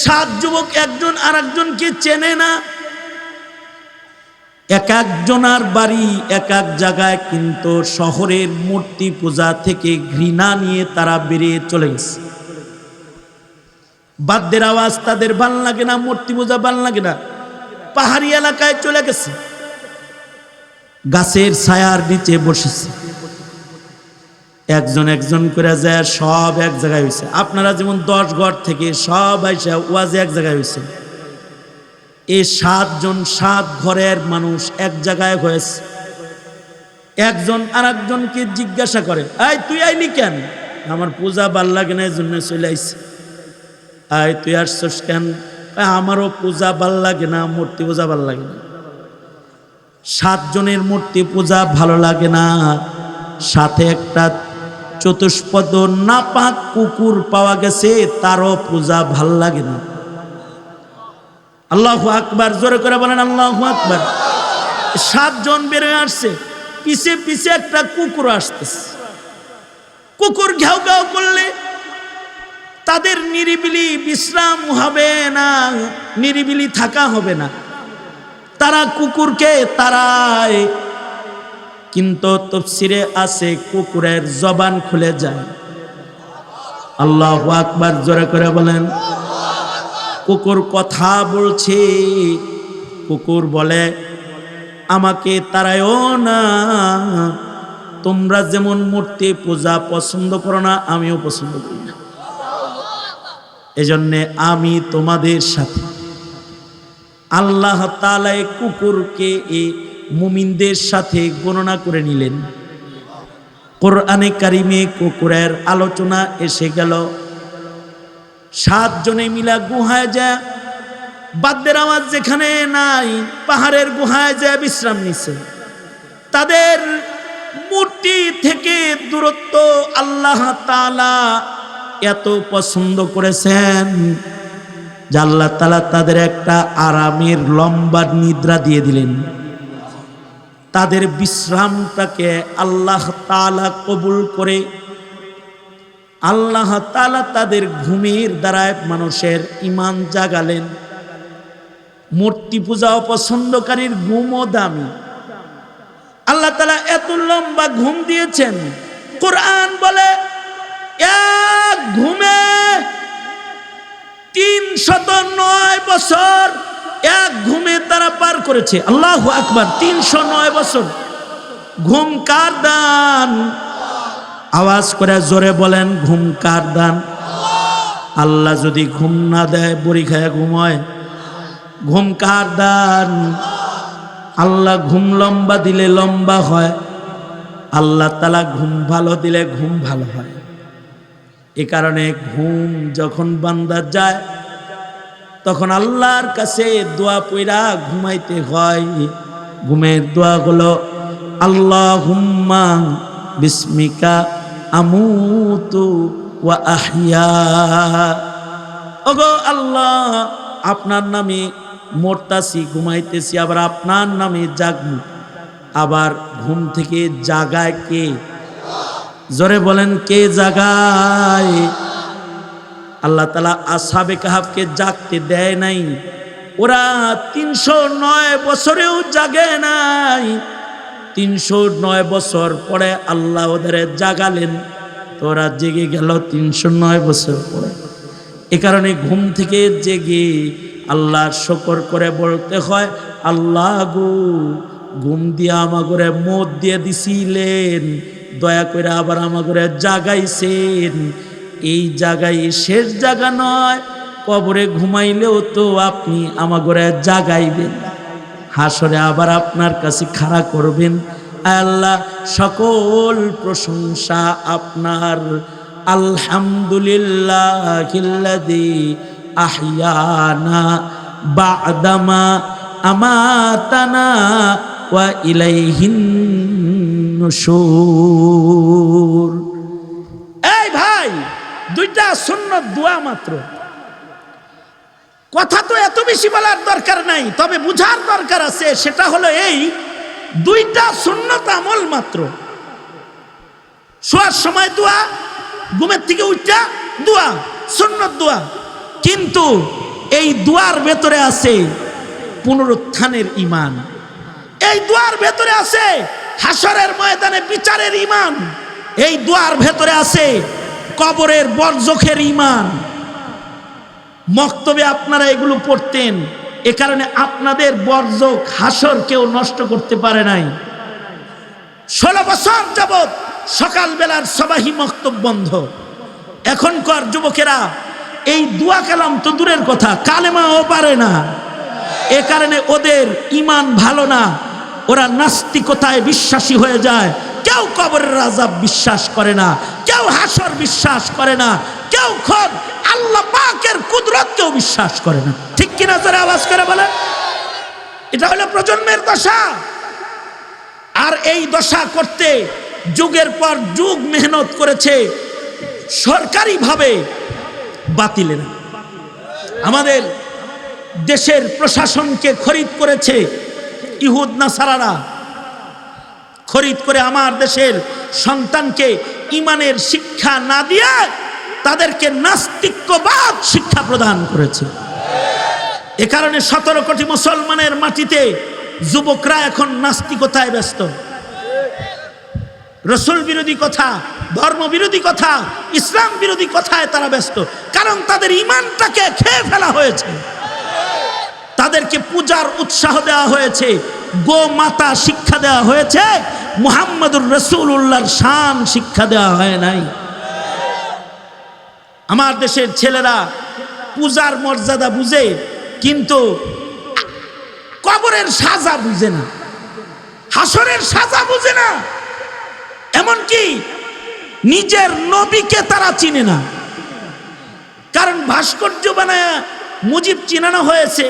সাত যুবক একজন আর একজনকে চেনে না, এক একজনার বাড়ি এক এক জায়গায়, কিন্তু শহরের মূর্তি পূজা থেকে ঘৃণা নিয়ে তারা বেরিয়ে চলে গেছে। বাদ্যের আওয়াজ তাদের ভাল লাগে না, মূর্তি পূজা ভাল লাগে না, পাহাড়ি এলাকায় চলে গেছে, গাছের ছায়ার নিচে বসেছে। একজন একজন করে যায়, সব এক জায়গায় হয়েছে। আপনারা যেমন 10 ঘর থেকে সব আইসা ওয়াজে এক জায়গায় হয়েছে, এই 7 জন 7 ঘরের মানুষ এক জায়গায় হয়েছে। একজন আর একজনকে জিজ্ঞাসা করে, আই তুই আইলি কেন? আমার পূজা ভাল লাগে না, এই জন্য চলে আইছি। আই তুই আসছস কেন? আমারও পূজা ভাল লাগে না, মূর্তি পূজা ভাল লাগে না। 7 জনের মূর্তি পূজা ভালো লাগে না, সাথে একটা চতুষ্পদ নাপাক কুকুর পাওয়া গেছে, তারও পূজা ভাল লাগে না। আল্লাহু আকবার, জোরে করে বলেন আল্লাহু আকবার। 7 জন বেরোয় আসছে, পিছে পিছে একটা কুকুর আসতেছে। কুকুর ঘেউ ঘেউ করলে তাদের নিরিবিলি বিশ্রাম হবে না, নিরিবিলি থাকা হবে না, তারা কুকুরকে তাড়ায়। কিন্তু তাফসীরে আছে কুকুরের জবান খুলে যায়। আল্লাহু আকবার, জোরে করে বলেন। কুকুর কথা বলছে, কুকুর বলে আমাকে তাড়ায়ও না, তোমরা যেমন মূর্তি পূজা পছন্দ করো না, আমিও পছন্দ করি না, এজন্য আমি তোমাদের সাথে। আল্লাহ তাআলা এই কুকুরকে এই মুমিনদের সাথে গণনা করে নিলেন। কোরআনে কারিমে কুকুরের আলোচনা এসে গেল। 7 জনে মিলা গুহায় যায়, বাদ্যের আওয়াজ যেখানে নাই, পাহাড়ের গুহায় যায় বিশ্রাম নিছে। তাদের মূর্তি থেকে দূরত্ব আল্লাহ তাআলা এত পছন্দ করেছেন যে আল্লাহ তাআলা তাদের একটা আরামের লম্বা নিদ্রা দিয়ে দিলেন। তাদের বিশ্রামটাকে আল্লাহ তাআলা কবুল করে আল্লাহ তাআলা তাদের ঘুমের দ্বারায় মানুষের ঈমান জাগালেন। মূর্তি পূজা অপছন্দকারীর ঘুমও দামি। আল্লাহ তাআলা এত লম্বা ঘুম দিয়েছেন। কোরআন বলে এক ঘুমে 309 বছর এক ঘুমে তারা পার করেছে। আল্লাহু আকবার, 309 বছর। ঘুম কার দান? আওয়াজ করে জোরে বলেন, ঘুম কার দান? আল্লাহ যদি ঘুম না দেয়, বড়ি খায় ঘুমায়। ঘুম কার দান? আল্লাহ ঘুম লম্বা দিলে লম্বা হয়, আল্লাহ তাআলা ঘুম ভালো দিলে ঘুম ভালো হয়। এ কারণে ঘুম যখন বান্দা যায়, তখন আল্লাহর কাছে দোয়া পয়রা ঘুমাইতে হয়। ঘুমের দোয়া হলো আল্লাহুম্মা বিসমিকা আমুতু ওয়া আহইয়া। ওগো আল্লাহ, আপনার নামে মরতাছি, ঘুমাইতেছি, আবার আপনার নামে জাগবো। আবার ঘুম থেকে জাগায় কে? জোরে বলেন, কে জাগায়? আল্লাহ তাআলা আসহাবে কাহাফকে জাগতে দেয় নাই। ওরা 309 বছরেও জাগে নাই। 309 বছর পরে আল্লাহ ওদের জাগালেন, তো ওরা জেগে গেল 309 বছর পরে। এ কারণে ঘুম থেকে জেগে আল্লাহর শুকর করে বলতে হয়, আল্লাহ গো, ঘুম দিয়ে আমাগরে মত দিয়ে দিছিলেন, দয়া করে আবার আমাগরে জাগাইছেন। এই জায়গায় শেষ জায়গা নয়, কবরে ঘুমাইলেও তো আপনি আমাগরে জাগাইবেন, হাসরে আবার আপনার কাছে খাড়া করবেন। আল্লাহ, সকল প্রশংসা আপনার। আলহামদুলিল্লাহিল্লাযী আহইয়ানা বা'দামা আমাতানা ওয়া ইলাইহিন নুশুর। এই ভাই, 2টা সুন্নত দোয়া মাত্র। কথা তো এত বেশি বলার দরকার নাই, তবে বুঝার দরকার আছে। সেটা হলো এই 2টা সুন্নত আমল মাত্র। শোয়ার সময় দোয়া, ঘুমের থেকে উঠা দোয়া, সুন্নত দোয়া। কিন্তু এই দুয়ার ভেতরে আছে পুনরুত্থানের ঈমান, এই দুয়ার ভেতরে আছে হাসরের ময়দানে বিচারের ঈমান, এই দুয়ার ভেতরে আছে কবরের বরজখের ঈমান। মক্তবে আপনারা এগুলো পড়তেন, এ কারণে আপনাদের বরজখ হাসর কেউ নষ্ট করতে পারে নাই। 16 বছর যাবত সকালবেলার সবাহি মক্তব বন্ধ। এখনকার যুবকেরা এই দোয়া কালাম তো দূরের কথা, কালেমাও পারে না। এ কারণে ওদের ঈমান ভালো না, ওরা নাস্তিকতায় বিশ্বাসী হয়ে যায়। কেউ কবরের আযাব বিশ্বাস করে না, কেউ হাসর বিশ্বাস করে না, কেউ খোদ আল্লাহ পাকের কুদরতকেও বিশ্বাস করে না। ঠিক কিনা জোরে আওয়াজ করে বলেন। এটা হলো প্রজন্মের দশা। আর এই দশা করতে যুগের পর যুগ মেহনত করেছে সরকারিভাবে বাতিলেরা। আমাদের দেশের প্রশাসনকে খরিদ করেছে ইহুদ নাসারারা, খরিদ করে আমার দেশের সন্তানকে ঈমানের শিক্ষা না দিয়ে তাদেরকে নাস্তিক্যবাদ শিক্ষা প্রদান করেছে। এ কারণে 17 কোটি মুসলমানের মাটিতে যুবকরা এখন নাস্তিকতায় ব্যস্ত, রসুল বিরোধী কথা, ধর্ম বিরোধী কথা, ইসলাম বিরোধী কথায় তারা ব্যস্ত। কারণ তাদের ঈমানটাকে খেয়ে ফেলা হয়েছে। তাদেরকে পূজার উৎসাহ দেওয়া হয়েছে, গোমাতা শিক্ষা দেওয়া হয়েছে, মুহাম্মদুর রাসূলুল্লাহর শান শিক্ষা দেওয়া হয় নাই। আমার দেশের ছেলেরা পূজার মর্যাদা বুঝে, কিন্তু কবরের সাজা বুঝে না, হাসরের সাজা বুঝে না। এমনকি নিজের নবীকে তারা চিনে না। কারণ ভাস্কর্য বানায় মুজিব চিনানো হয়েছে,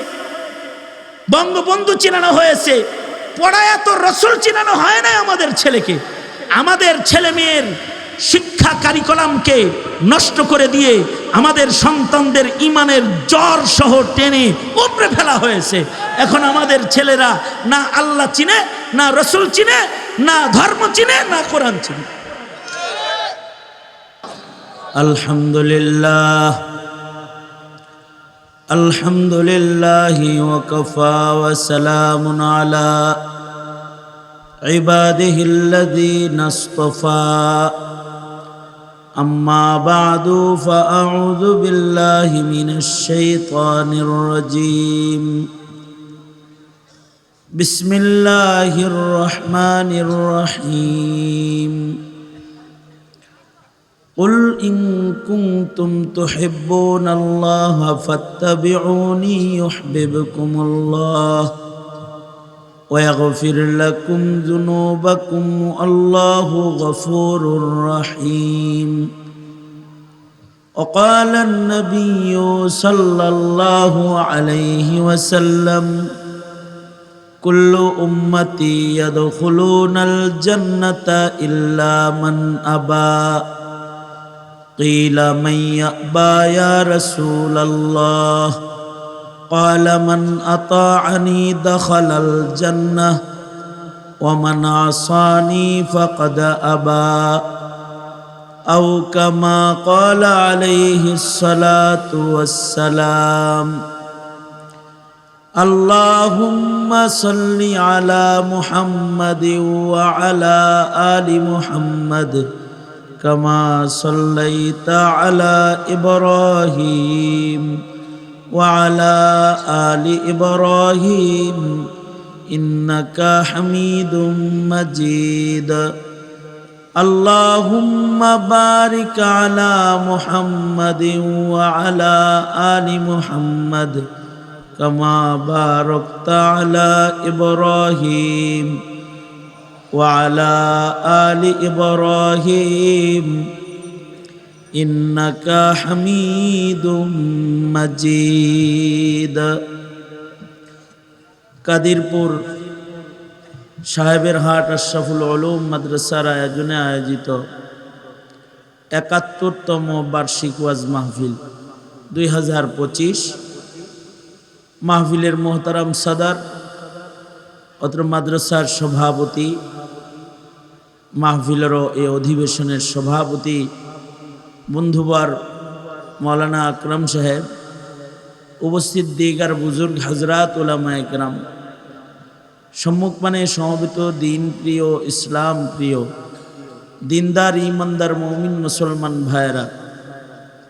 বঙ্গবন্ধু চিনানো হয়েছে, পড়ায় তো রসুল চিনানো হয় না আমাদের ছেলেকে। আমাদের ছেলে মেয়ের শিক্ষা কারিকুলামকে নষ্ট করে দিয়ে আমাদের সন্তানদের ঈমানের জ্বর সহ টেনে উপড়ে ফেলা হয়েছে। এখন আমাদের ছেলেরা না আল্লাহ চিনে, না রসুল চিনে, না ধর্ম চিনে, না কোরআন চিনে। আলহামদুলিল্লাহ, আলহামদুলিল্লাহি ওয়া কাফা ওয়া সালামুন আলা ইবাদিহিল্লাযীনা ইসতাফা। আম্মা বা'দু ফাআউযু বিল্লাহি মিনাশ শাইতানির রাজীম। বিসমিল্লাহির রহমানির রহিম। قل إن كنتم تحبون الله فاتبعوني يحببكم الله ويغفر لكم ذنوبكم والله غفور رحيم. وقال النبي صلى الله عليه وسلم كل أمتي يدخلون الجنة إلا من أبى. قيل من يأبى يا رسول الله؟ قال من أطاعني دخل الجنة ومن عصاني فقد أبى. أو كما قال عليه الصلاة والسلام. اللهم صل على محمد وعلى آل محمد كما صليت على إبراهيم وعلى آل إبراهيم إنك حميد مجيد. اللهم بارك على محمد وعلى آل محمد كما باركت على إبراهيم وعلى آل إبراهيم إنك حميد مجيد. কাদিরপুর সাহেবের হাট আশরাফুল উলুম মাদ্রাসার আয়োজনে আয়োজিত ৭১তম বার্ষিক ওয়াজ মাহফিল ২০২৫ মাহফিলের মোহতারাম সাদার, অত্র মাদ্রাসার সভাপতি, মাহফিলেরও এই অধিবেশনের সভাপতি বন্ধুবার মৌলানা আকরাম সাহেব, উপস্থিত দিগার বুজুর্গ হজরত উলামায়ে কেরাম, সম্মুখপানে সমবেত দিন প্রিয়, ইসলাম প্রিয়, দিনদার ইমানদার মুমিন মুসলমান ভাইয়েরা,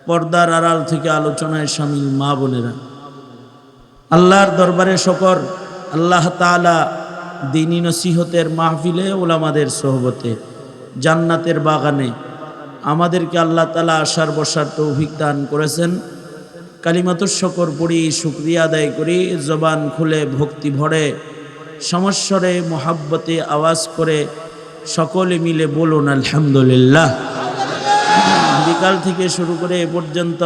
পর্দার আড়াল থেকে আলোচনায় শামিল মা বোনেরা, আল্লাহর দরবারে শকর, আল্লাহ তাআলা দ্বীনি নসিহতের মাহফিলে, উলামাদের সোহবতে, জান্নাতের বাগানে আমাদেরকে আল্লাহ তাআলা আসার বসার তৌফিক দান করেছেন। কালিমাতুশ শকর পড়ি, শুকরিয়া আদায় করি, জবান খুলে ভক্তি ভরে সমস্বরে মোহাব্বতে আওয়াজ করে সকলে মিলে বলুন আলহামদুলিল্লাহ। বিকাল থেকে শুরু করে এ পর্যন্ত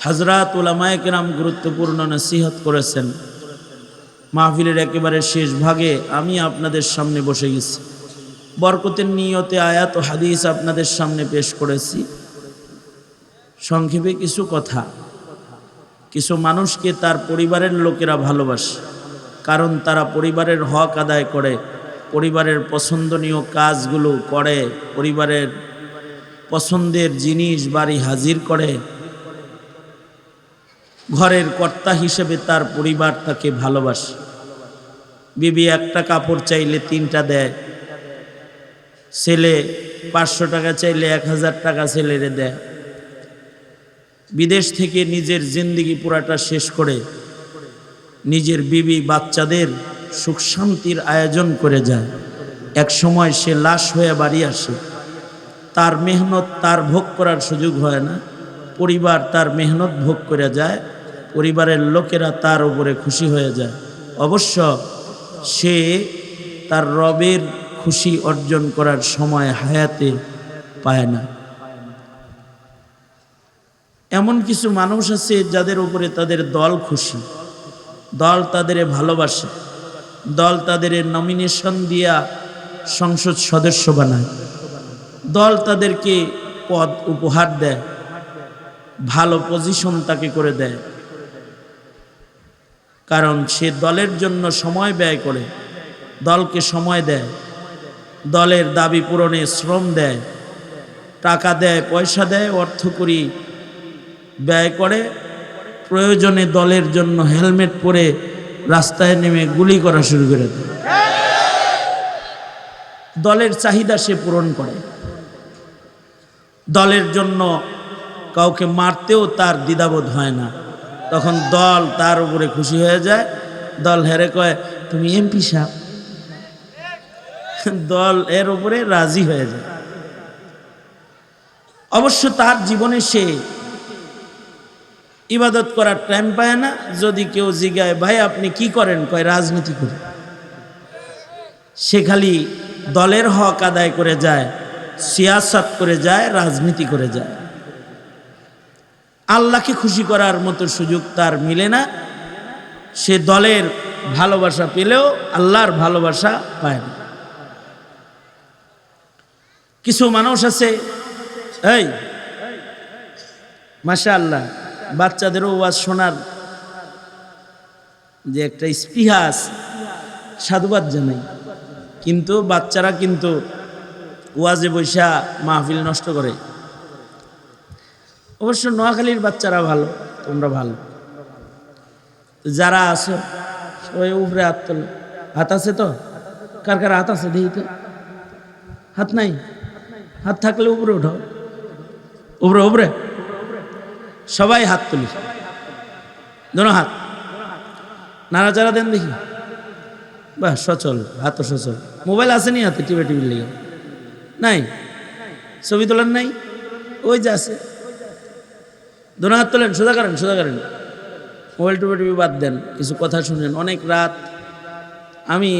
হযরত উলামায়ে কেরাম গুরুত্বপূর্ণ নসিহত করেছেন। মাহফিলের একেবারে শেষ ভাগে আমি আপনাদের সামনে বসে গেছি, বরকতের নিয়তে আয়াত ও হাদিস আপনাদের সামনে পেশ করেছি। সংক্ষেপে কিছু কথা। কিছু মানুষকে তার পরিবারের লোকেরা ভালোবাসে, কারণ তারা পরিবারের হক আদায় করে, পরিবারের পছন্দনীয় কাজগুলো করে, পরিবারের পছন্দের জিনিস বাড়ি হাজির করে। ঘরের কর্তা হিসেবে তার পরিবার তাকে ভালোবাসে। বিবি একটা কাপড় চাইলে 3টা দেয়, ছেলে 500 টাকা চাইলে 1000 টাকা ছেলেরে দেয়। বিদেশ থেকে নিজের জিন্দেগি পুরাটা শেষ করে নিজের বিবি বাচ্চাদের সুখ শান্তির আয়োজন করে যায়। এক সময় সে লাশ হয়ে বাড়ি আসে, তার মেহনত তার ভোগ করার সুযোগ হয় না, পরিবার তার মেহনত ভোগ করে যায়, পরিবারের লোকেরা তার উপরে খুশি হয়ে যায়। অবশ্য সে তার রবের খুশি অর্জন করার সময় হায়াতে পায় না। এমন কিছু মানুষ আছে যাদের উপরে তাদের দল খুশি, দল তাদের ভালোবাসে, দল তাদের নমিনেশন দিয়া সংসদ সদস্য বানায়, দল তাদেরকে পদ উপহার দেয়, ভালো পজিশন তাকে করে দেয়, কারণ সে দলের জন্য সময় ব্যয় করে, দলকে সময় দেয়, দলের দাবি পূরণে শ্রম দেয়, টাকা দেয়, পয়সা দেয়, অর্থকড়ি ব্যয় করে, প্রয়োজনে দলের জন্য হেলমেট পরে রাস্তায় নেমে গুলি করা শুরু করে দেয়। দলের চাহিদা সে পূরণ করে, দলের জন্য কাউকে মারতেও তার দ্বিধাবোধ হয় না। তখন দল তার উপরে খুশি হয়ে যায়, দল হেরে কয় তুমি এমপি সাহেব, দল এর উপরে রাজি হয়ে যায়। অবশ্য তার জীবনে সে ইবাদত করার টাইম পায় না। যদি কেউ জিজ্ঞায় ভাই আপনি কি করেন, কয় রাজনীতি করি। সে খালি দলের হক আদায় করে যায়, সিয়াসত করে যায়, রাজনীতি করে যায়। আল্লাহকে খুশি করার মতো সুযোগ তার মিলে না। সে দলের ভালোবাসা পেলেও আল্লাহর ভালোবাসা পায় না। কিছু মানুষ আছে, এই মাশাআল্লাহ, বাচ্চাদেরও ওয়াজ শোনার যে একটা স্পৃহা আছে, সাধুবাদ জানাই। কিন্তু বাচ্চারা কিন্তু ওয়াজে বৈশা মাহফিল নষ্ট করে। অবশ্য নোয়াখালীর বাচ্চারা ভালো, তোমরা ভালো। যারা আছো সবাই উপরে হাত তোলো। হাত আছে তো? কার কার হাত আছে দেখি তো? হাত নাই? হাত থাকলে উপরে উঠাও, উপরে উপরে সবাই হাত তুলি, দোনো হাত নাড়াচাড়া দেন দেখি। বাহ, সচল, হাত সচল। মোবাইল আছে নি হাতে? টিভি টিভি লেগে নাই? ছবি তোলেন নাই? ওই যে আছে, দোনো হাত তোলেন, সোজা করেন, সোজা করেন। মোবাইল টিভি টিভি বাদ দেন, কিছু কথা শুনেন। অনেক রাত, আমি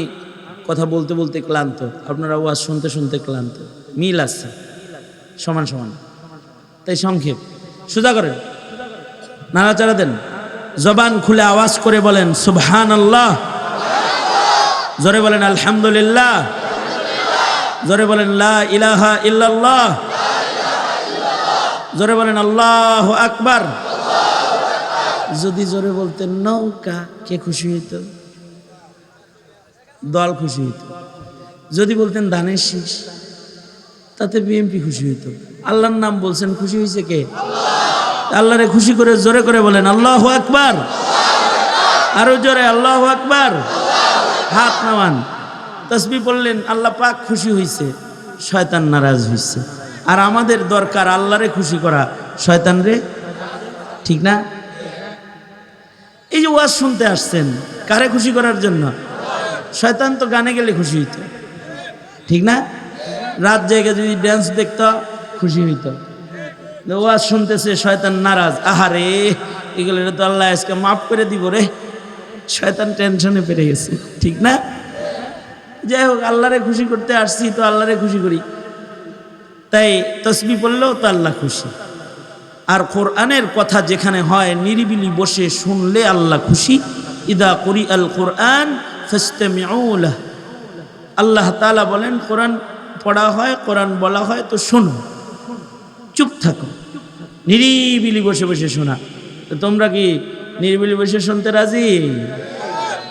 কথা বলতে বলতে ক্লান্ত, আপনারা ওয়াজ শুনতে শুনতে ক্লান্ত। মিল আছে, সমান সমান। তাই সংক্ষেপ, সোজা করেন, নাড়াচাড়া দেন, জবান খুলে আওয়াজ করে বলেন সুবহানাল্লাহ, জোরে বলেন আলহামদুলিল্লাহ, জোরে বলেন লা ইলাহা ইল্লাল্লাহ, জোরে বলেন আল্লাহু আকবার। যদি জোরে বলতেন নৌকা, কে খুশি হইত? দল খুশি হইত। যদি বলতেন ধানের শীষ, তাতে বিএনপি খুশি হইত। আল্লাহর নাম বলছেন, খুশি হয়েছে কে? আল্লাহরে খুশি করে জোরে করে বলেন আল্লাহু আকবার, আরো জোরে আল্লাহু আকবার। হাত নামান, তাসবিহ পড়লেন, আল্লাহ পাক খুশি হইছে, শয়তান নারাজ হইছে। আর আমাদের দরকার আল্লাহরে খুশি করা, শয়তান রে, ঠিক না? এই যে ওয়াজ শুনতে আসছেন, কারে খুশি করার জন্য? শয়তান তো গানে গেলে খুশি হইতো, ঠিক না? রাত জায়গা যদি ড্যান্স দেখত খুশি হইতো। ওয়াজ শুনতেছে, শয়তান নারাজ, আহারে এগুলো তো আল্লাহ আজকে মাফ করে দিব রে, শয়তান টেনশনে পেরে গেছে, ঠিক না? যাই হোক, আল্লাহরে খুশি করতে আসছি তো আল্লাহরে খুশি করি, তাই তাসবিহ পড়লেও তো আল্লাহ খুশি। আর কোরআনের কথা যেখানে হয় নিরিবিলি বসে শুনলে আল্লাহ খুশি। ইদা কুরি আল কোরআন ফাসতামিউ লাহু, আল্লাহ তাআলা বলেন কোরআন পড়া হয়, কোরআন বলা হয় তো শোনো, চুপ থাকো, নিরিবিলি বসে বসে শোনা। তো তোমরা কি নিরিবিলি বসে শুনতে রাজি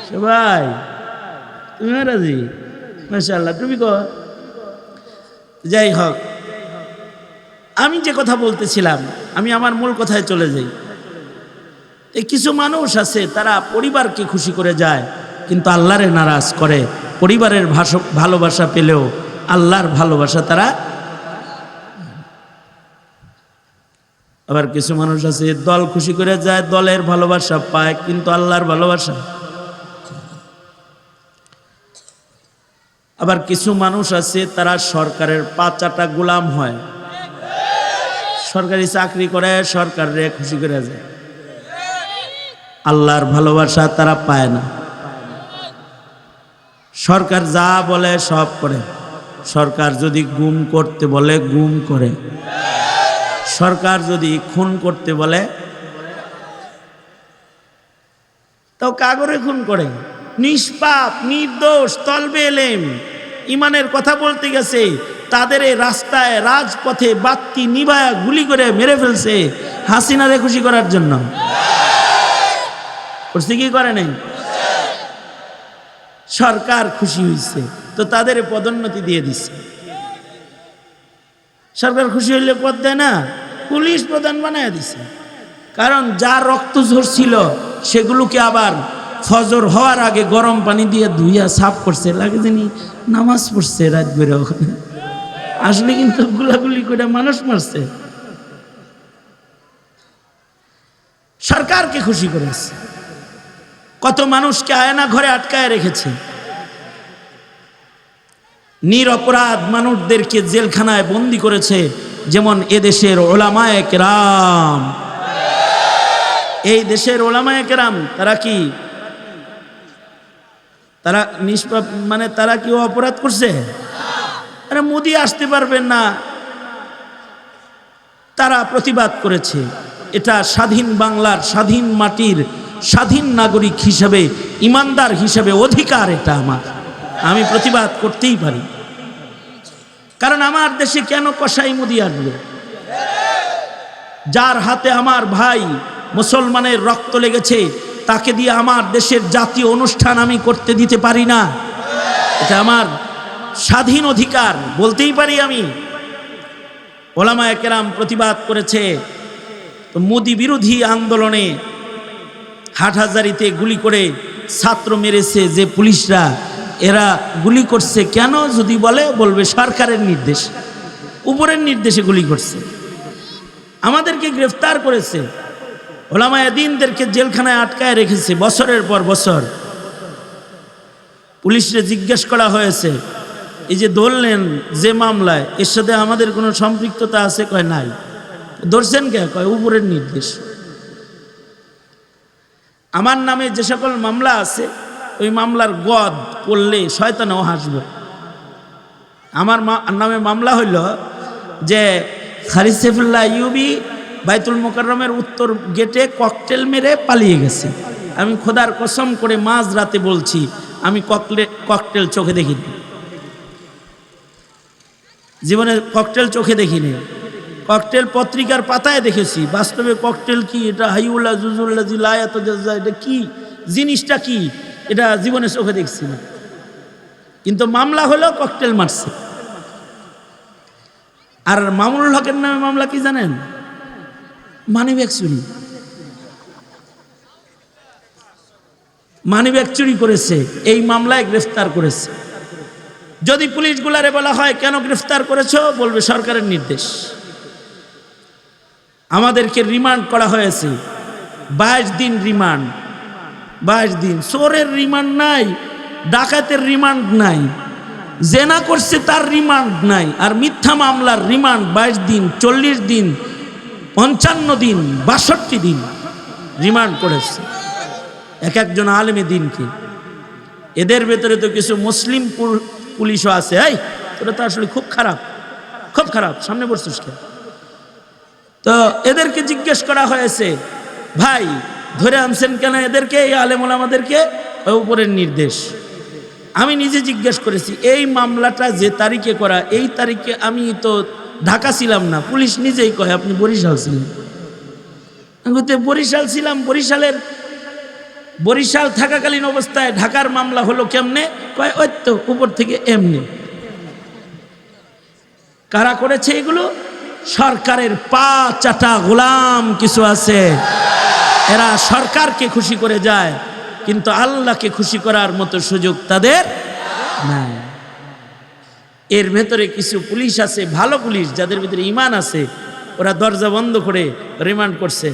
সবাই? তুমিও রাজি? মাশাআল্লাহ, তুমি কো। যাই হোক, আমি যে কথা বলতেছিলাম, আমি আমার মূল কথায় চলে যাই। এই কিছু মানুষ আছে তারা পরিবারকে খুশি করে যায় কিন্তু আল্লাহরে নারাজ করে। পরিবারের ভালোবাসা পেলেও আল্লাহর ভালোবাসা তারা। আবার কিছু মানুষ আছে দল খুশি করে যায়, দলের ভালোবাসা পায় কিন্তু আল্লাহর ভালোবাসা। আবার কিছু মানুষ আছে তারা সরকারের পাঁচাটা গোলাম হয়, সরকারি চাকরি করে, সরকারে খুশি করে যায়, আল্লাহর ভালোবাসা তারা পায় না। সরকার যা বলে সব করে, সরকার যদি গুম করতে বলে গুম করে, সরকার যদি খুন করতে বলে তাও কাগরে খুন করে। নিষ্পাপ নির্দোষ তলবে এলেম ইমানের কথা বলতে গেছে, তাদের এই রাস্তায় রাজপথে বাতি নিভায়া গুলি করে মেরে ফেলছে হাসিনারে খুশি করার জন্য। করছে কি করে নাই? সরকার খুশি হয়েছে তো তাদের পদোন্নতি দিয়ে দিচ্ছে। সরকার খুশি হইলে পদ দেয় না, পুলিশ প্রধান বানায় দিছে। কারণ যার রক্ত ঝরছিল সেগুলোকে আবার ফজর হওয়ার আগে গরম পানি দিয়ে ধুইয়া সাফ করছে, লাগে জানি নামাজ পড়ছে রাত বেড়ে। ওখানে আসলে কিন্তু গুলাগুলি করে মানুষ মারছে। সরকারকে খুশি করেছে, কত মানুষকে আয়না ঘরে আটকায় রেখেছে, নিরপরাধ মানুষদেরকে জেলখানায় বন্দী করেছে। যেমন এদেশের ওলামায়ে কেরাম, এই দেশের ওলামায়ে কেরাম তারা কি, তারা নিষ্পাপ, মানে তারা কি অপরাধ করছে? আরে মোদি আসতে পারবেন না, তারা প্রতিবাদ করেছে। এটা স্বাধীন বাংলার, স্বাধীন মাটির স্বাধীন নাগরিক হিসেবে, ইমানদার হিসেবে অধিকার এটা আমার, আমি প্রতিবাদ করতেই পারি। কারণ আমার দেশে কেন কসাই মোদি আসবে? যার হাতে আমার ভাই মুসলমানের রক্ত লেগেছে তাকে দিয়ে আমার দেশের জাতীয় অনুষ্ঠান আমি করতে দিতে পারি না। এটা আমার স্বাধীন অধিকার, বলতেই পারি আমি। ওলামায়ে কেরাম প্রতিবাদ করেছে। তো মোদি বিরোধী আন্দোলনে হাটহাজারিতে গুলি করে ছাত্র মেরেছে যে পুলিশরা, এরা গুলি করছে কেন যদি বলবে সরকারের নির্দেশ, উপরের নির্দেশে গুলি করছে। আমাদেরকে গ্রেফতার করেছে, ওলামায়ে দ্বীনদেরকে জেলখানায় আটকায় রেখেছে বছরের পর বছর। পুলিশরে জিজ্ঞেস করা হয়েছে, এই যে ধরলেন যে মামলায়, এর সাথে আমাদের কোনো সম্পৃক্ততা আছে? কয় নাই। ধরছেন কে? কয় উপরের নির্দেশ। আমার নামে যে সকল মামলা আছে ওই মামলার গদ পড়লে শয়তানও হাসবে। আমার নামে মামলা হইল যে খালিদ সাইফুল্লাহ আইয়ুবী বাইতুল মোকাররমের উত্তর গেটে ককটেল মেরে পালিয়ে গেছে। আমি খোদার কসম করে মাঝ রাতে বলছি, আমি ককটেল চোখে দেখিনি, জীবনে ককটেল চোখে দেখিনি। ককটেল পত্রিকার পাতায় দেখেছি, বাস্তবে ককটেল কি, এটা হাইউল্লাহ জুজুল্লাহ জিলায়াত, এটা কি জিনিসটা কি, এটা জীবনে চোখে দেখছি না। কিন্তু মামলা হলো ককটেল মারছে। আর মামুনুল হকের নামে মামলা কি জানেন? মানিব্যাগ চুরি, মানিব্যাগ চুরি করেছে, এই মামলায় গ্রেফতার করেছে। যদি পুলিশগুলারে বলা হয় কেন গ্রেফতার করেছো, বলবে সরকারের নির্দেশ। আমাদেরকে রিমান্ড করা হয়েছে 22 দিন রিমান্ড, 22 দিন। চোরের রিমান্ড নাই, ডাকাতের রিমান্ড নাই, জেনা করছে তার রিমান্ড নাই, আর মিথ্যা মামলার রিমান্ড 22 দিন, 40 দিন, 55 দিন, 62 দিন রিমান্ড করেছে এক একজন আলেমে দিনকে। এদের ভেতরে তো কিছু মুসলিম পুলিশও আছে। এই তোরা তো আসলে খুব খারাপ, খুব খারাপ, সামনে বসছিস কেন? তো এদেরকে জিজ্ঞেস করা হয়েছে, ভাই ধরে আনছেন কেন এদেরকে, এই আলেম ওলামাদেরকে? উপরের নির্দেশ। আমি নিজে জিজ্ঞেস করেছি, এই মামলাটা যে তারিখে করা, এই তারিখে আমি তো ঢাকা ছিলাম না। পুলিশ নিজেই কয় আপনি বরিশাল ছিলেন। আমি বলতে বরিশাল ছিলাম, বরিশাল থাকাকালীন অবস্থায় ঢাকার মামলা হলো কেমনে? কয় ওই তো উপর থেকে এমনি। কারা করেছে এগুলো? সরকারের পা চাটা গোলাম কিছু আছে, এরা সরকারকে খুশি করে যায়, কিন্তু আল্লাহকে খুশি করার মতো সুযোগ তাদের নাই। এর ভেতরে কিছু পুলিশ আছে, ভালো পুলিশ, যাদের ভিতরে ঈমান আছে, ওরা দরজা বন্ধ করে রিমান্ড করছে।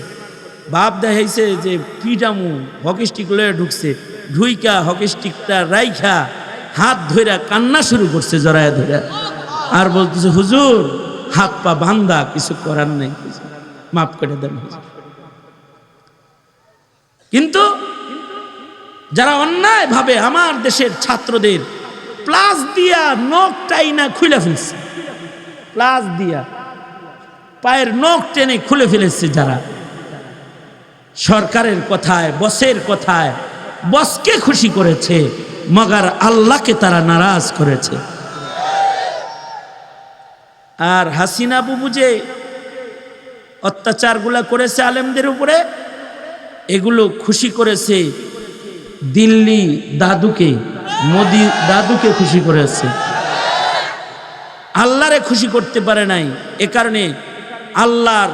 বাপ দেখাইছে যে পিটামু, হকি স্টিক লয়ে ঢুকছে, ঢুইকা হকি স্টিকটা রাইখা হাত ধইরা কান্না শুরু করছে জড়ায়া ধইরা, আর বলতেছে হুজুর হাত পা বান্ধা, কিছু করার নেই, মাফ করে দেন। কিন্তু যারা অন্যায় ভাবে আমার দেশের ছাত্রদের প্লাস দিয়া নখটাই না খুলে ফেলছে, প্লাস দিয়া পায়ের নখ টেনে খুলে ফেলেছে, যারা সরকারের কথায়, বসের কথায়, বসকে খুশি করেছে, মগার আল্লাহকে তারা নারাজ করেছে। আর হাসিনা বুবু যে অত্যাচারগুলা করেছে আলেমদের উপরে, এগুলো খুশি করেছে দিল্লি দাদুকে, মোদি দাদুকে খুশি করেছে, আল্লাহরে খুশি করতে পারে নাই। এ কারণে আল্লাহর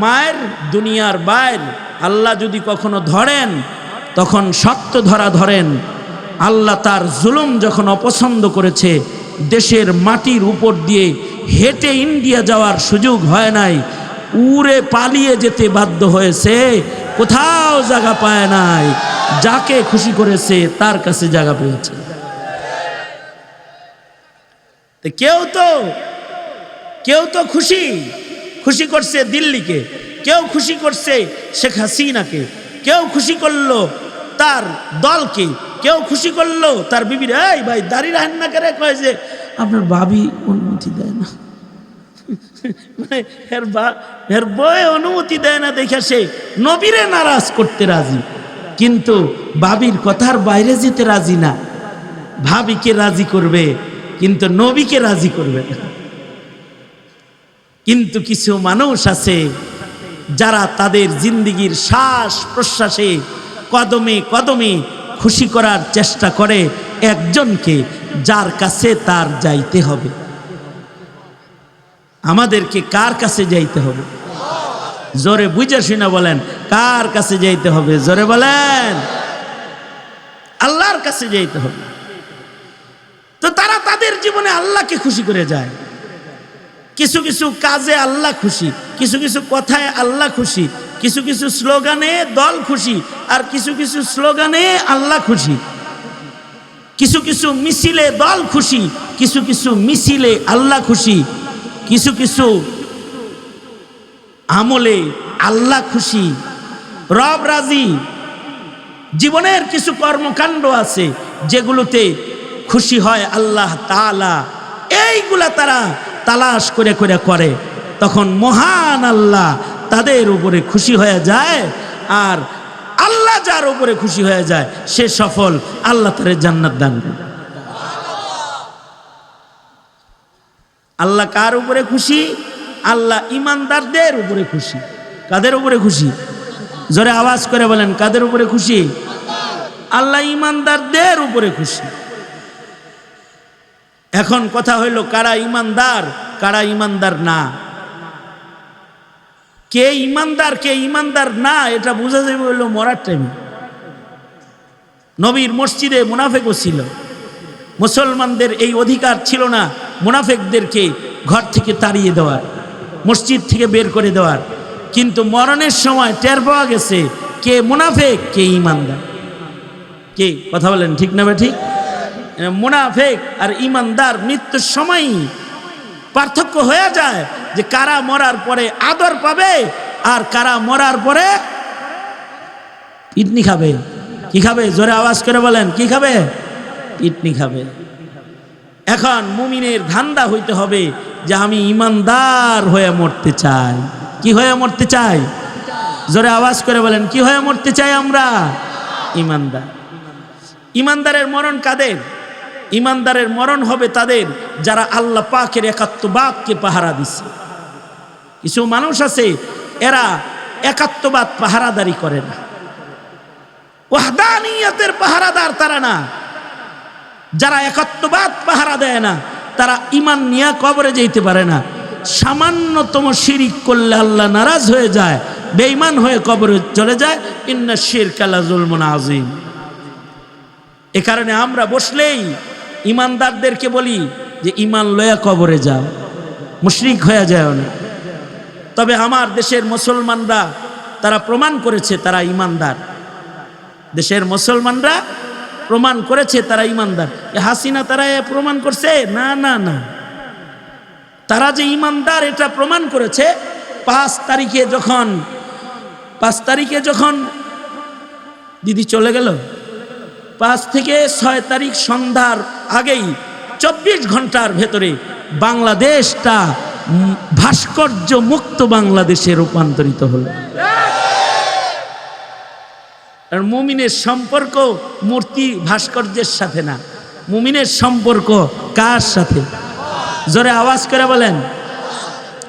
মায়ের দুনিয়ার বাইর, আল্লাহ যদি কখনো ধরেন তখন শক্ত ধরা ধরেন। আল্লাহ তার জুলুম যখন অপছন্দ করেছে, দেশের মাটির উপর দিয়ে হেঁটে ইন্ডিয়া যাওয়ার সুযোগ হয় নাই, উড়ে পালিয়ে যেতে বাধ্য হয়েছে, কোথাও জায়গা পায় নাই, যাকে খুশি করেছে তার কাছে জায়গা পেয়েছে। কেউ তো খুশি করছে দিল্লিকে, কেউ খুশি করছে শেখ হাসিনাকে, কেউ খুশি করলো তার দলকে, কেউ খুশি করলো তার বিবির। এই ভাই দাঁড়িয়ে রাখেন না করে, কয় যে আপনার ভাবি অনুমতি দেয় না, এর বয়ে অনুমতি দেয় না দেখে সে নবীরে নারাজ করতে রাজি, কিন্তু ভাবির কথার বাইরে যেতে রাজি না। ভাবিকে রাজি করবে কিন্তু নবীকে রাজি করবে না। কিন্তু কিছু মানুষ আছে যারা তাদের জিন্দেগির শ্বাস প্রশ্বাসে, কদমে কদমে খুশি করার চেষ্টা করে একজনকে, যার কাছে তার যাইতে হবে। আমাদেরকে কার কাছে যাইতে হবে? জোরে বুঝে শুনে বলেন, কার কাছে যাইতে হবে? জোরে বলেন, আল্লাহর কাছে যাইতে হবে। তো তারা তাদের জীবনে আল্লাহকে খুশি করে যায়। কিছু কিছু কাজে আল্লাহ খুশি, কিছু কিছু কথায় আল্লাহ খুশি, কিছু কিছু স্লোগানে দল খুশি, আর কিছু কিছু স্লোগানে আল্লাহ খুশি। কিছু কিছু মিছিলে দল খুশি, কিছু কিছু মিছিলে আল্লাহ খুশি, কিছু কিছু আমলে আল্লাহ খুশি, রব রাজি। জীবনের কিছু কর্মকাণ্ড আছে যেগুলোতে খুশি হয় আল্লাহ তাআলা, এইগুলা তারা তালাশ করে করে, তখন মহান আল্লাহ তাদের উপরে খুশি হয়ে যায়। আর আল্লাহ যার উপরে খুশি হয়ে যায় সে সফল, আল্লাহ তার জান্নাত দান করে। আল্লাহ কার উপরে খুশি? আল্লাহ ইমানদারদের উপরে খুশি। কাদের উপরে খুশি? জোরে আওয়াজ করে বলেন, কাদের উপরে খুশি? আল্লাহ ইমানদারদের উপরে খুশি। এখন কথা হইল কারা ইমানদার, কারা ইমানদার না। কে ইমানদার কে ইমানদার না এটা বোঝা যাবে হলো মরার টাইমে। নবীর মসজিদে মুনাফেকও ছিল, মুসলমানদের এই অধিকার ছিল না মুনাফেকদেরকে ঘর থেকে তাড়িয়ে দেওয়ার, মসজিদ থেকে বের করে দেওয়ার। কিন্তু মরণের সময় টের পাওয়া গেছে কে মুনাফেক কে ইমানদার। কে কথা বলেন ঠিক না বা ঠিক? মুনাফেক আর ইমানদার মৃত্যুর সময় পার্থক্য হয়ে যায় যে কারা মরার পরে আদর পাবে আর কারা মরার পরে পিটনি খাবে। কি খাবে? জোরে আওয়াজ করে বলেন, কি খাবে? পিটনি খাবে। এখন মুমিনের ধান্দা হইতে হবে যে আমি ইমানদার হয়ে মরতে চাই। কি হয়ে মরতে চাই? জোরে আওয়াজ করে বলেন, কি হয়ে মরতে চাই আমরা? ইমানদার। ইমানদারের মরণ কাদের? ইমানদারের মরণ হবে তাদের যারা আল্লাহ পাকের একাত্মবাদকে পাহারা দিচ্ছে। কিছু মানুষ আছে এরা একাত্মবাদ পাহারাদারি করে না, ওয়াহদানিয়তের পাহারাদার তারা না। যারা একাত্মবাদ পাহারা দেয় না তারা ঈমান নিয়ে কবরে যেতে পারে না। সামান্যতম শিরিক করলে আল্লাহ নারাজ হয়ে যায়, বেঈমান হয়ে কবরে চলে যায়। ইন্না শিরকা লাযুলমুন আযীম। এ কারণে আমরা বসলেই ইমানদারদেরকে বলি যে ঈমান লয়া কবরে যাও, মুশরিক হয়ে যায় না। তবে আমার দেশের মুসলমানরা তারা প্রমাণ করেছে তারা ইমানদার। দেশের মুসলমানরা প্রমাণ করেছে তারা ইমানদার। হাসিনা তারা প্রমাণ করছে না, না, না। তারা যে ইমানদার এটা প্রমাণ করেছে 5 তারিখে যখন দিদি চলে গেল, 5 থেকে 6 তারিখ সন্ধ্যার আগেই 24 ঘন্টার ভেতরে বাংলাদেশটা ভাস্কর্য মুক্ত বাংলাদেশে রূপান্তরিত হলো। আর মুমিনের সম্পর্ক মূর্তি ভাস্কর্যের সাথে না, মুমিনের সম্পর্ক কার সাথে? জোরে আওয়াজ করে বলেন।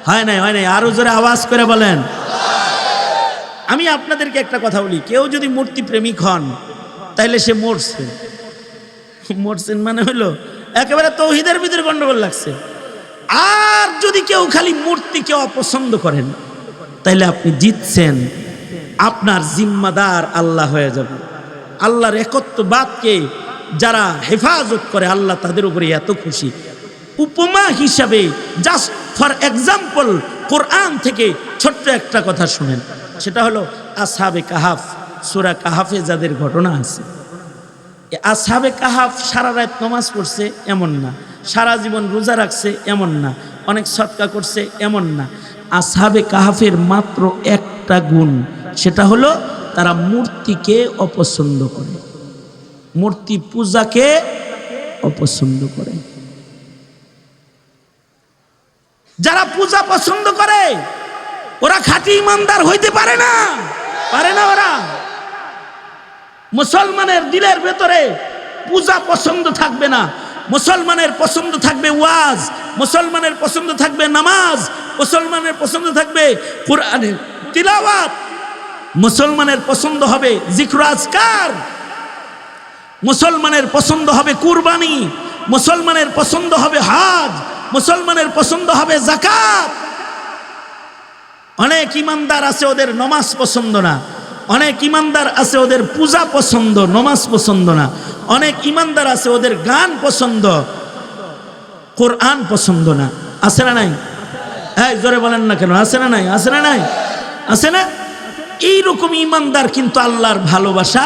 হয় নাই, হয় নাই, আরো জোরে আওয়াজ করে বলেন। আমি আপনাদেরকে একটা কথা বলি, কেউ যদি মূর্তি প্রেমিক হন তাহলে সে মরছেন মানে হলো একেবারে তৌহিদের ভিতরে গন্ডগোল লাগছে। আর যদি কেউ খালি মূর্তিকে অপছন্দ করেন তাহলে আপনি জিতছেন, আপনার জিম্মাদার আল্লাহ হয়ে যাবে। আল্লাহর একত্ববাদকে যারা হেফাজত করে আল্লাহ তাদের উপরে এত খুশি। উপমা হিসাবে জাস্ট ফর এক্সাম্পল কোরআন থেকে ছোট্ট একটা কথা শুনেন, সেটা হলো আসহাবে কাহাফ। সূরা কাহাফে যাদের ঘটনা আছে, আসহাবে কাহাফ সারা রাত নামাজ পড়ছে এমন না, সারা জীবন রোজা রাখছে এমন না, অনেক সদকা করছে এমন না। আসহাবে কাহাফের মাত্র একটা গুণ, সেটা হলো তারা মূর্তিকে অপছন্দ করে, মূর্তি পূজাকে অপছন্দ করে। যারা পূজা পছন্দ করে ওরা খাঁটি ইমানদার হইতে পারে না, ওরা। মুসলমানের দিলের ভেতরে পূজা পছন্দ থাকবে না, মুসলমানের পছন্দ থাকবে ওয়াজ, মুসলমানের পছন্দ থাকবে নামাজ, মুসলমানের পছন্দ থাকবে কোরআনের তিলাওয়াত, মুসলমানের পছন্দ হবে জিক্র আজকার, মুসলমানের পছন্দ হবে কুরবানি, মুসলমানের পছন্দ হবে হজ, মুসলমানের পছন্দ হবে যাকাত। অনেক ইমানদার আছে ওদের নামাজ পছন্দ না, অনেক ইমানদার আছে ওদের পূজা পছন্দ, নামাজ পছন্দ না। অনেক ইমানদার আছে ওদের গান পছন্দ, কোরআন পছন্দ না। আছে না নাই? হ্যাঁ, জোরে বলেন না কেন? আছে না নাই? আছে না নাই? আছে না? এইরকম ইমানদার কিন্তু আল্লাহর ভালোবাসা।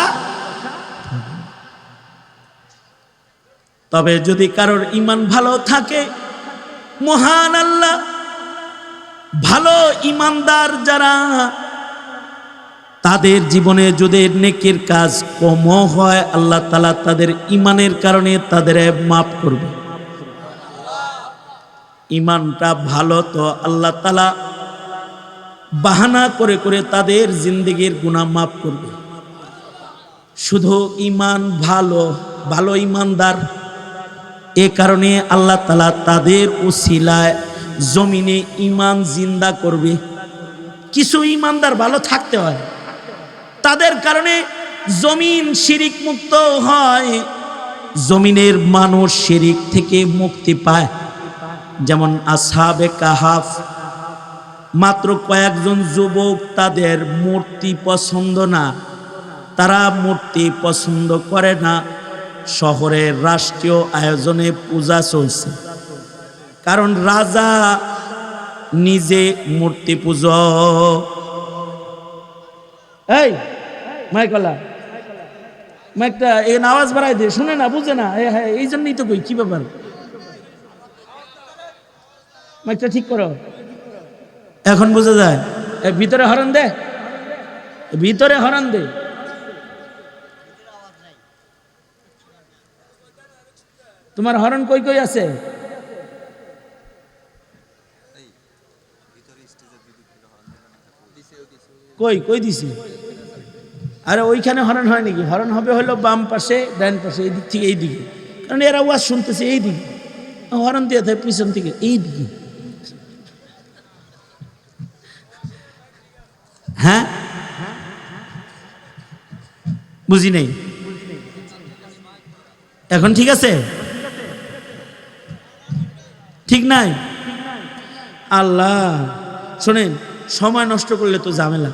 তবে যদি কারোর ইমান ভালো থাকে, মহান আল্লাহ ভালো ইমানদার যারা তাদের জীবনে যদি নেকের কাজ কম হয় আল্লাহ তাআলা তাদের ইমানের কারণে তাদের মাফ করবে। ইমানটা ভালো তো আল্লাহ তাআলা বাহানা করে করে তাদের জিন্দেগির গুনাহ মাফ করবে। শুধু ইমান ভালো ইমানদার, এ কারণে আল্লাহ তাআলা তাদের উসিলায় জমিনে ইমান জিন্দা করবে। কিছু ইমানদার ভালো থাকতে হয়, তাদের কারণে জমিন শিরিক মুক্ত হয়, জমিনের মানুষ শিরিক থেকে মুক্তি পায়। যেমন আসহাবে কাহাফ মাত্র কয়েকজন যুবক, তাদের মূর্তি পছন্দ না, তারা মূর্তি পছন্দ করে না। শহরের রাষ্ট্রীয় আয়োজনে পূজা চলছে, কারণ রাজা নিজে মূর্তি পুজো। এই মাইকলা, মাইকটা এই আওয়াজ বাড়াই দে, শুনে না, বুঝে না। হ্যাঁ, এই জন্যই তো কই, কি ব্যাপার, মাইকটা ঠিক করো। এখন বোঝা যায়। ভিতরে হরন দে, ভিতরে হরন দে। তোমার হরন কই কই আছে? কই কই দিছি? আরে ওইখানে হরন হয় নাকি? হরন হবে হলো বাম পাশে, ডান পাশে, এই দিক থেকে এই দিকে, কারণ এরা ওয়াজ শুনতেছে এই দিকে। হরন দিয়ে থাকে পিছন থেকে এই দিকে। হ্যাঁ, বুঝি নেই। এখন ঠিক আছে? ঠিক নাই? আল্লাহ, শোনেন, সময় নষ্ট করলে তো ঝামেলা,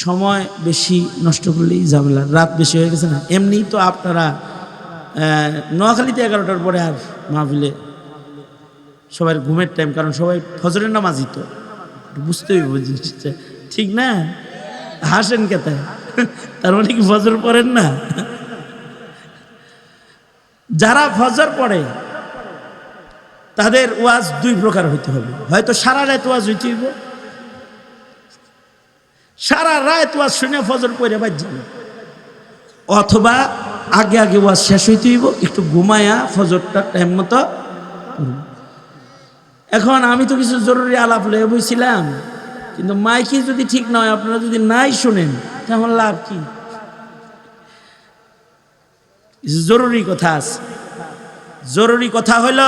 সময় বেশি নষ্ট করলেই ঝামেলা। রাত বেশি হয়ে গেছে না? এমনি তো আপনারা নোয়াখালীতে 11টার পরে আর মাহফিলে সবার ঘুমের টাইম, কারণ সবাই ফজরের নামাজই তো, বুঝতেই জিনিসটা ঠিক না? হাসেন কেতায়? তার মানে কি ফজর পড়েন না? যারা ফজর পড়ে তাদের ওয়াজ দুই প্রকার হইতে হবে। হয়তো সারা রাত ওয়াজ হইতে হইব, সারা রাত ওয়াজ শুনে ফজর পড়ে বাদ যাবে, অথবা আগে আগে ওয়াজ শেষ হইতে হইব, একটু ঘুমায়া ফজরটা টাইম মতো। এখন আমি তো কিছু জরুরি আলাপ লয়ে বইছিলাম, কিন্তু মাইকি যদি ঠিক নয়, আপনারা যদি নাই শুনেন, তাহলে লাভ কি? জরুরি কথা আছে। জরুরি কথা হইল,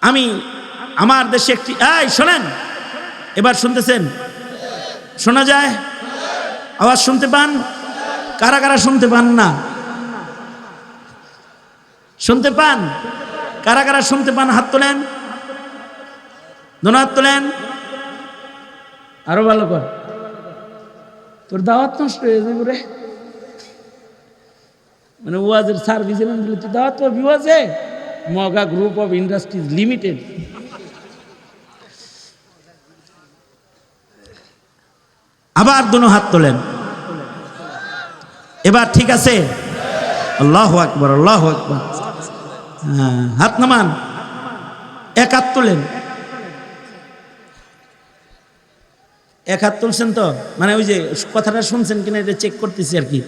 আমি আমার দেশে একটি, এই শোনেন, এবার শুনতেছেন? শোনা যায়? আওয়াজ শুনতে পান? কারা কারা শুনতে পান না? শুনতে পান? কারা কারা শুনতে পান? হাত তোলেন, দোনো হাত তোলেন। আরো ভালো কর, তোর দাওয়াত নষ্ট হয়ে যাবে রে। মানে ওয়াজের সার্ভিস এনে দিলে তুই দাওয়াত পাবি ওয়াজে? মগা গ্রুপ অফ ইন্ডাস্ট্রিজ লিমিটেড। আবার দোনো হাত তোলেন। এবার ঠিক আছে? আল্লাহু আকবার, আল্লাহু আকবার। হ্যাঁ, হাত নামান, এক হাত তোলেন। এক হাত তুলছেন তো? মানে ওই যে কথাটা শুনছেন কিনা এটা চেক করতেছি আর কি।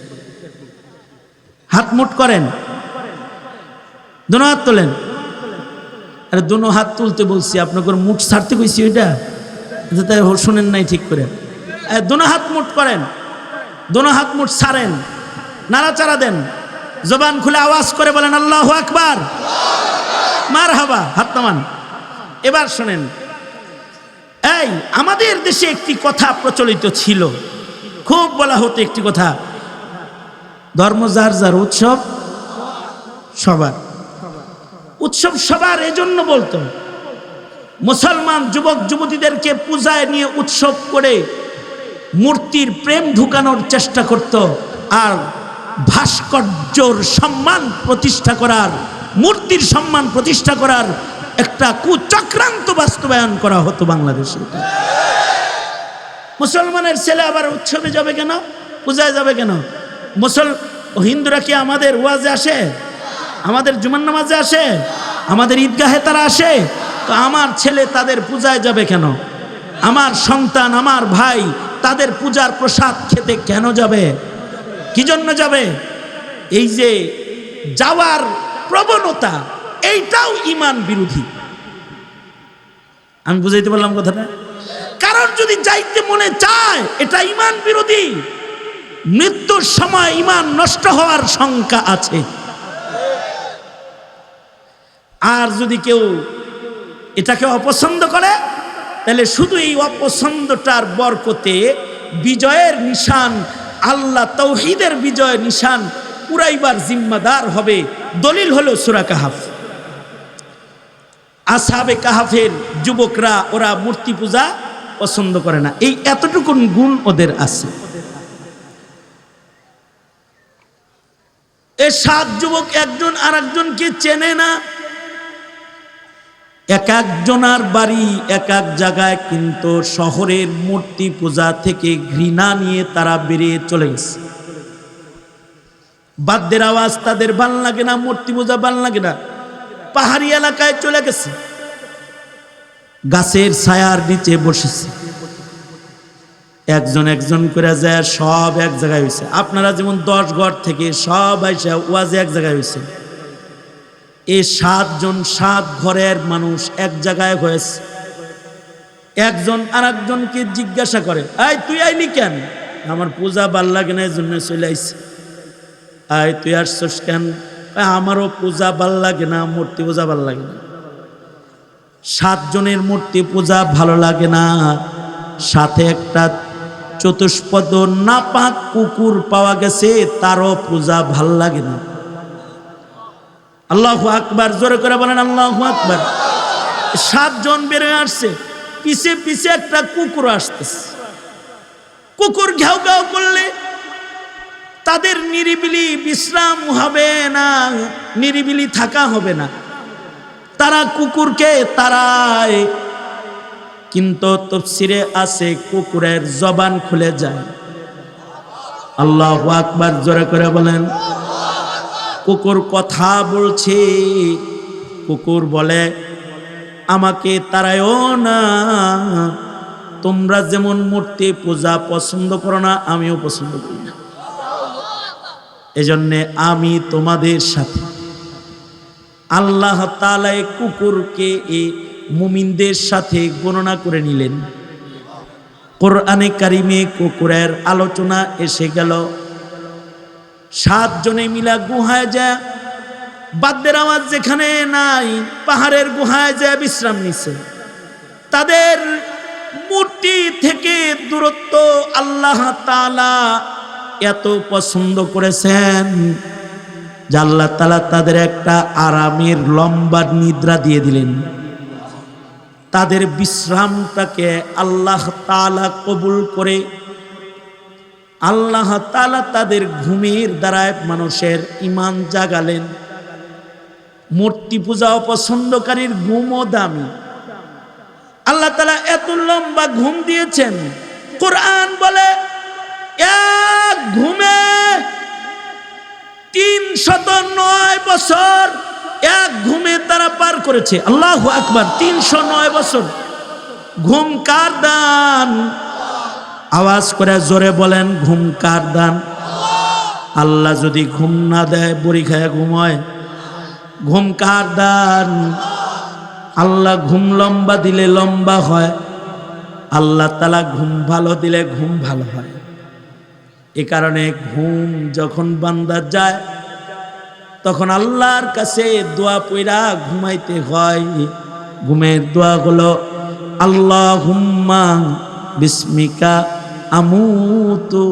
হাত মুট করেন, দোনো হাত তোলেন। আরে দোনো হাত তুলতে বলছি, আপনাকে মুঠ ছাড়তে কইছি, ওইটা তাই শোনেন নাই ঠিক করে। দোনো হাত মুট করেন, দোনো হাত মুট ছাড়েন, নাড়াচাড়া দেন, জবান খুলে আওয়াজ করে বলেন আল্লাহু আকবার, মারহাবা। হাত নামান। এবার শোনেন, এই আমাদের দেশে একটি কথা প্রচলিত ছিল, খুব বলা হতো একটি কথা, ধর্ম যার যার, উৎসব সবার। উৎসব সবার এজন্য বলতো, মুসলমান যুবক যুবতীদেরকে পূজায় নিয়ে উৎসব করে মূর্তির প্রেম ঢুকানোর চেষ্টা করত, আর ভাস্কর্যর সম্মান প্রতিষ্ঠা করার, মূর্তির সম্মান প্রতিষ্ঠা করার একটা কুচক্রান্ত বাস্তবায়ন করা হতো বাংলাদেশে। মুসলমানের ছেলে আবার উৎসবে যাবে কেন, পূজায় যাবে কেন? হিন্দুরা কি আমাদের ওয়াজে আসে, আমাদের জুমার নামাজে আসে, আমাদের ঈদগাহে তারা আসে? তো আমার ছেলে তাদের পূজায় যাবে কেন? আমার সন্তান, আমার ভাই তাদের পূজার প্রসাদ খেতে কেন যাবে? কি জন্য যাবে? এই যে যাওয়ার প্রবণতা, এইটাও ঈমান বিরোধী। আমি বুঝাইতে পারলাম কথাটা? কারণ যদি যাইতে মনে চায়, এটা ঈমান বিরোধী। মৃত্যুর সময় ঈমান নষ্ট হওয়ার শঙ্কা আছে। আর যদি কেউ এটাকে অপছন্দ করে, তাহলে শুধু এই অপছন্দটার বরকতে বিজয়ের নিশান, আল্লাহ তাওহীদের বিজয়ের নিশান পুরাইবার জিম্মাদার হবে। দলিল হলো সূরা কাহফ। আসহাবে কাহাফের যুবকরা ওরা মূর্তি পূজা পছন্দ করে না, এই এতটুকু গুণ ওদের আছে। এই 7 যুবক একজন আর একজনকে চেনে না, এক একজনার বাড়ি এক এক জায়গায়, কিন্তু শহরের মূর্তি পূজা থেকে ঘৃণা নিয়ে তারা বেরিয়ে চলে গেছে। বাদ্যের আওয়াজ তাদের ভাল লাগে না, মূর্তি পূজা ভাল লাগে না, পাহাড়ি এলাকায় চলে গেছে, গাছের ছায়ার নিচে বসেছে, একজন একজন করে যায়, সব এক জায়গায় হয়েছে। আপনারা যেমন 10 ঘর থেকে সব আইসা ওয়াজে এক জায়গায় হয়েছে, এই 7 জন 7 ঘরের মানুষ এক জায়গায় হয়েছে। একজন আর একজনকে জিজ্ঞাসা করে, এই তুই আইলি কেন? আমার পূজা ভাল লাগে না, এই জন্য চলে আইছি। এই তুই আসছস কেন? আমারও পূজা ভাল লাগে না, মূর্তি পূজা ভাল লাগে না। 7 জনের মূর্তি পূজা ভালো লাগে না, সাথে একটা চতুষ্পদ নাপাক কুকুর পাওয়া গেছে, তারও পূজা ভাল লাগে না। আল্লাহু আকবার, জোরে করে বলেন আল্লাহু আকবার। 7 জন বেরিয়ে আসছে, পিছে পিছে একটা কুকুর আসতেছে। কুকুর ঘেউ ঘেউ করলে তাদের নিরিবিলি বিশ্রাম হবে না, নিরিবিলি থাকা হবে না, তারা কুকুরকে তাড়ায়। কিন্তু তাফসীরে আছে কুকুরের জবান খুলে যায়। আল্লাহু আকবার, জোরে করে বলেন। কুকুর কথা বলছে, কুকুর বলে আমাকে তাড়ায়ও না, তোমরা যেমন মূর্তি পূজা পছন্দ করো না, আমিও পছন্দ করি না, এজন্যে আমি তোমাদের সাথে। আল্লাহ তাআলা কুকুরকে এই মুমিনদের সাথে গণনা করে নিলেন। কোরআনে কারিমে কুকুরের আলোচনা এসে গেল। 7 জনে মিলা গুহায় যায়, বাদ্যের আওয়াজ যেখানে নাই, পাহাড়ের গুহায় যায় বিশ্রাম নিছে। তাদের মূর্তি থেকে দূরত্ব আল্লাহ তাআলা এত পছন্দ করেছেন যে আল্লাহ তাআলা তাদের একটা আরামের লম্বা নিদ্রা দিয়ে দিলেন। তাদের বিশ্রামটাকে আল্লাহ তাআলা কবুল করে আল্লাহ তাআলা তাদের ঘুমের দ্বারায় মানুষের ঈমান জাগালেন। মূর্তি পূজা অপছন্দকারীর ঘুমও দামি। আল্লাহ তাআলা এত লম্বা ঘুম দিয়েছেন। কোরআন বলে এক ঘুমে 309 বছর এক ঘুমে তারা পার করেছে। আল্লাহু আকবার, 309 বছর। ঘুম কার দান? আওয়াজ করে জোরে বলেন, ঘুম কার দান? আল্লাহ যদি ঘুম না দেয়, বড়ি খায় ঘুমায়। ঘুম কার দান? আল্লাহ ঘুম লম্বা দিলে লম্বা হয়, আল্লাহ তাআলা ঘুম ভালো দিলে ঘুম ভালো হয়। এ কারণে ঘুম যখন বান্দা যায় তখন আল্লাহর কাছে দোয়া পয়রা ঘুমাইতে হয়। ঘুমের দোয়া হলো আল্লাহুম্মা বিসমিকা আমুতু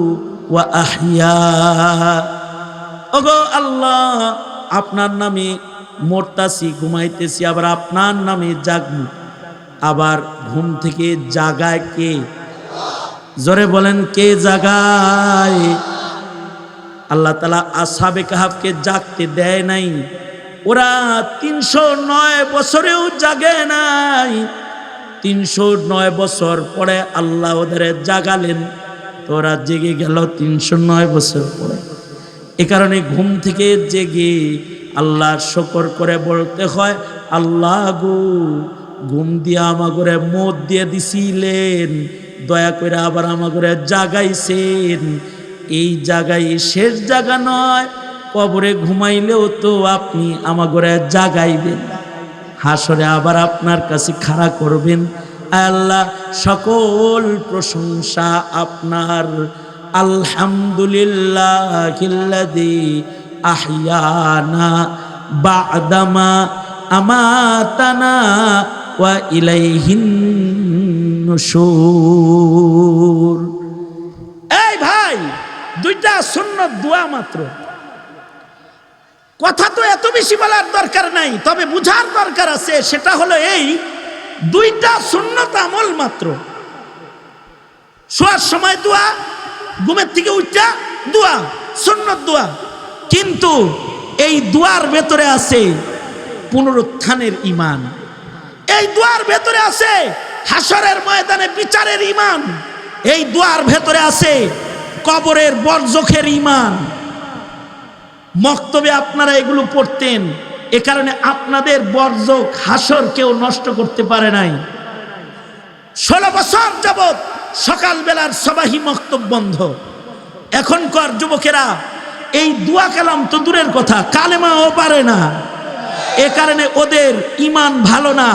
ওয়া আহইয়া। ওগো আল্লাহ, আপনার নামে মরতাছি, ঘুমাইতেছি, আবার আপনার নামে জাগবো। আবার ঘুম থেকে জাগায় কে? জোরে বলেন, কে জাগায়? আল্লাহ তাআলা আসহাবে কাহাফকে জাগতে দেয় নাই। ওরা 309 বছরেও জাগে নাই। 309 বছর পরে আল্লাহ ওদের জাগালেন, তো ওরা জেগে গেল 309 বছর পরে। এ কারণে ঘুম থেকে জেগে আল্লাহর শুকর করে বলতে হয়, আল্লাহ গো, ঘুম দিয়ে আমাগরে মত দিয়ে দিছিলেন, দয়া করে আবার আমাগরে জাগাইছেন। এই জায়গায় শেষ জায়গা নয়, কবরে ঘুমাইলেও তো আপনি আমাগরে জাগাইবেন, হাসরে আবার আপনার কাছে খাড়া করবেন। আল্লাহ, সকল প্রশংসা আপনার। আলহামদুলিল্লাহিল্লাযী আহইয়ানা বা'দামা আমাতানা ওয়া ইলাইহিন নুশুর। এই ভাই, 2টা সুন্নত দোয়া মাত্র। কথা তো এত বেশি বলার দরকার নাই, তবে বুঝার দরকার আছে। সেটা হলো এই দুইটা সুন্নত আমল মাত্র। শোয়ার সময় দোয়া, ঘুমের থেকে উঠা দোয়া, সুন্নত দোয়া। কিন্তু এই দোয়ার ভেতরে আছে পুনরুত্থানের ঈমান, এই দোয়ার ভেতরে আছে হাসরের ময়দানে বিচারের ঈমান, এই দোয়ার ভেতরে আছে কবরের বরজখের ঈমান। মক্তবে আপনারা এগুলো পড়তেন, এ কারণে আপনাদের বরজখ হাসর কেউ নষ্ট করতে পারে নাই। 16 বছর যাবৎ সকালবেলার সবাহি মক্তব বন্ধ। এখনকার যুবকেরা এই দোয়া কালাম তো দূরের কথা, কালেমাও পারে না। এ কারণে ওদের ঈমান ভালো না,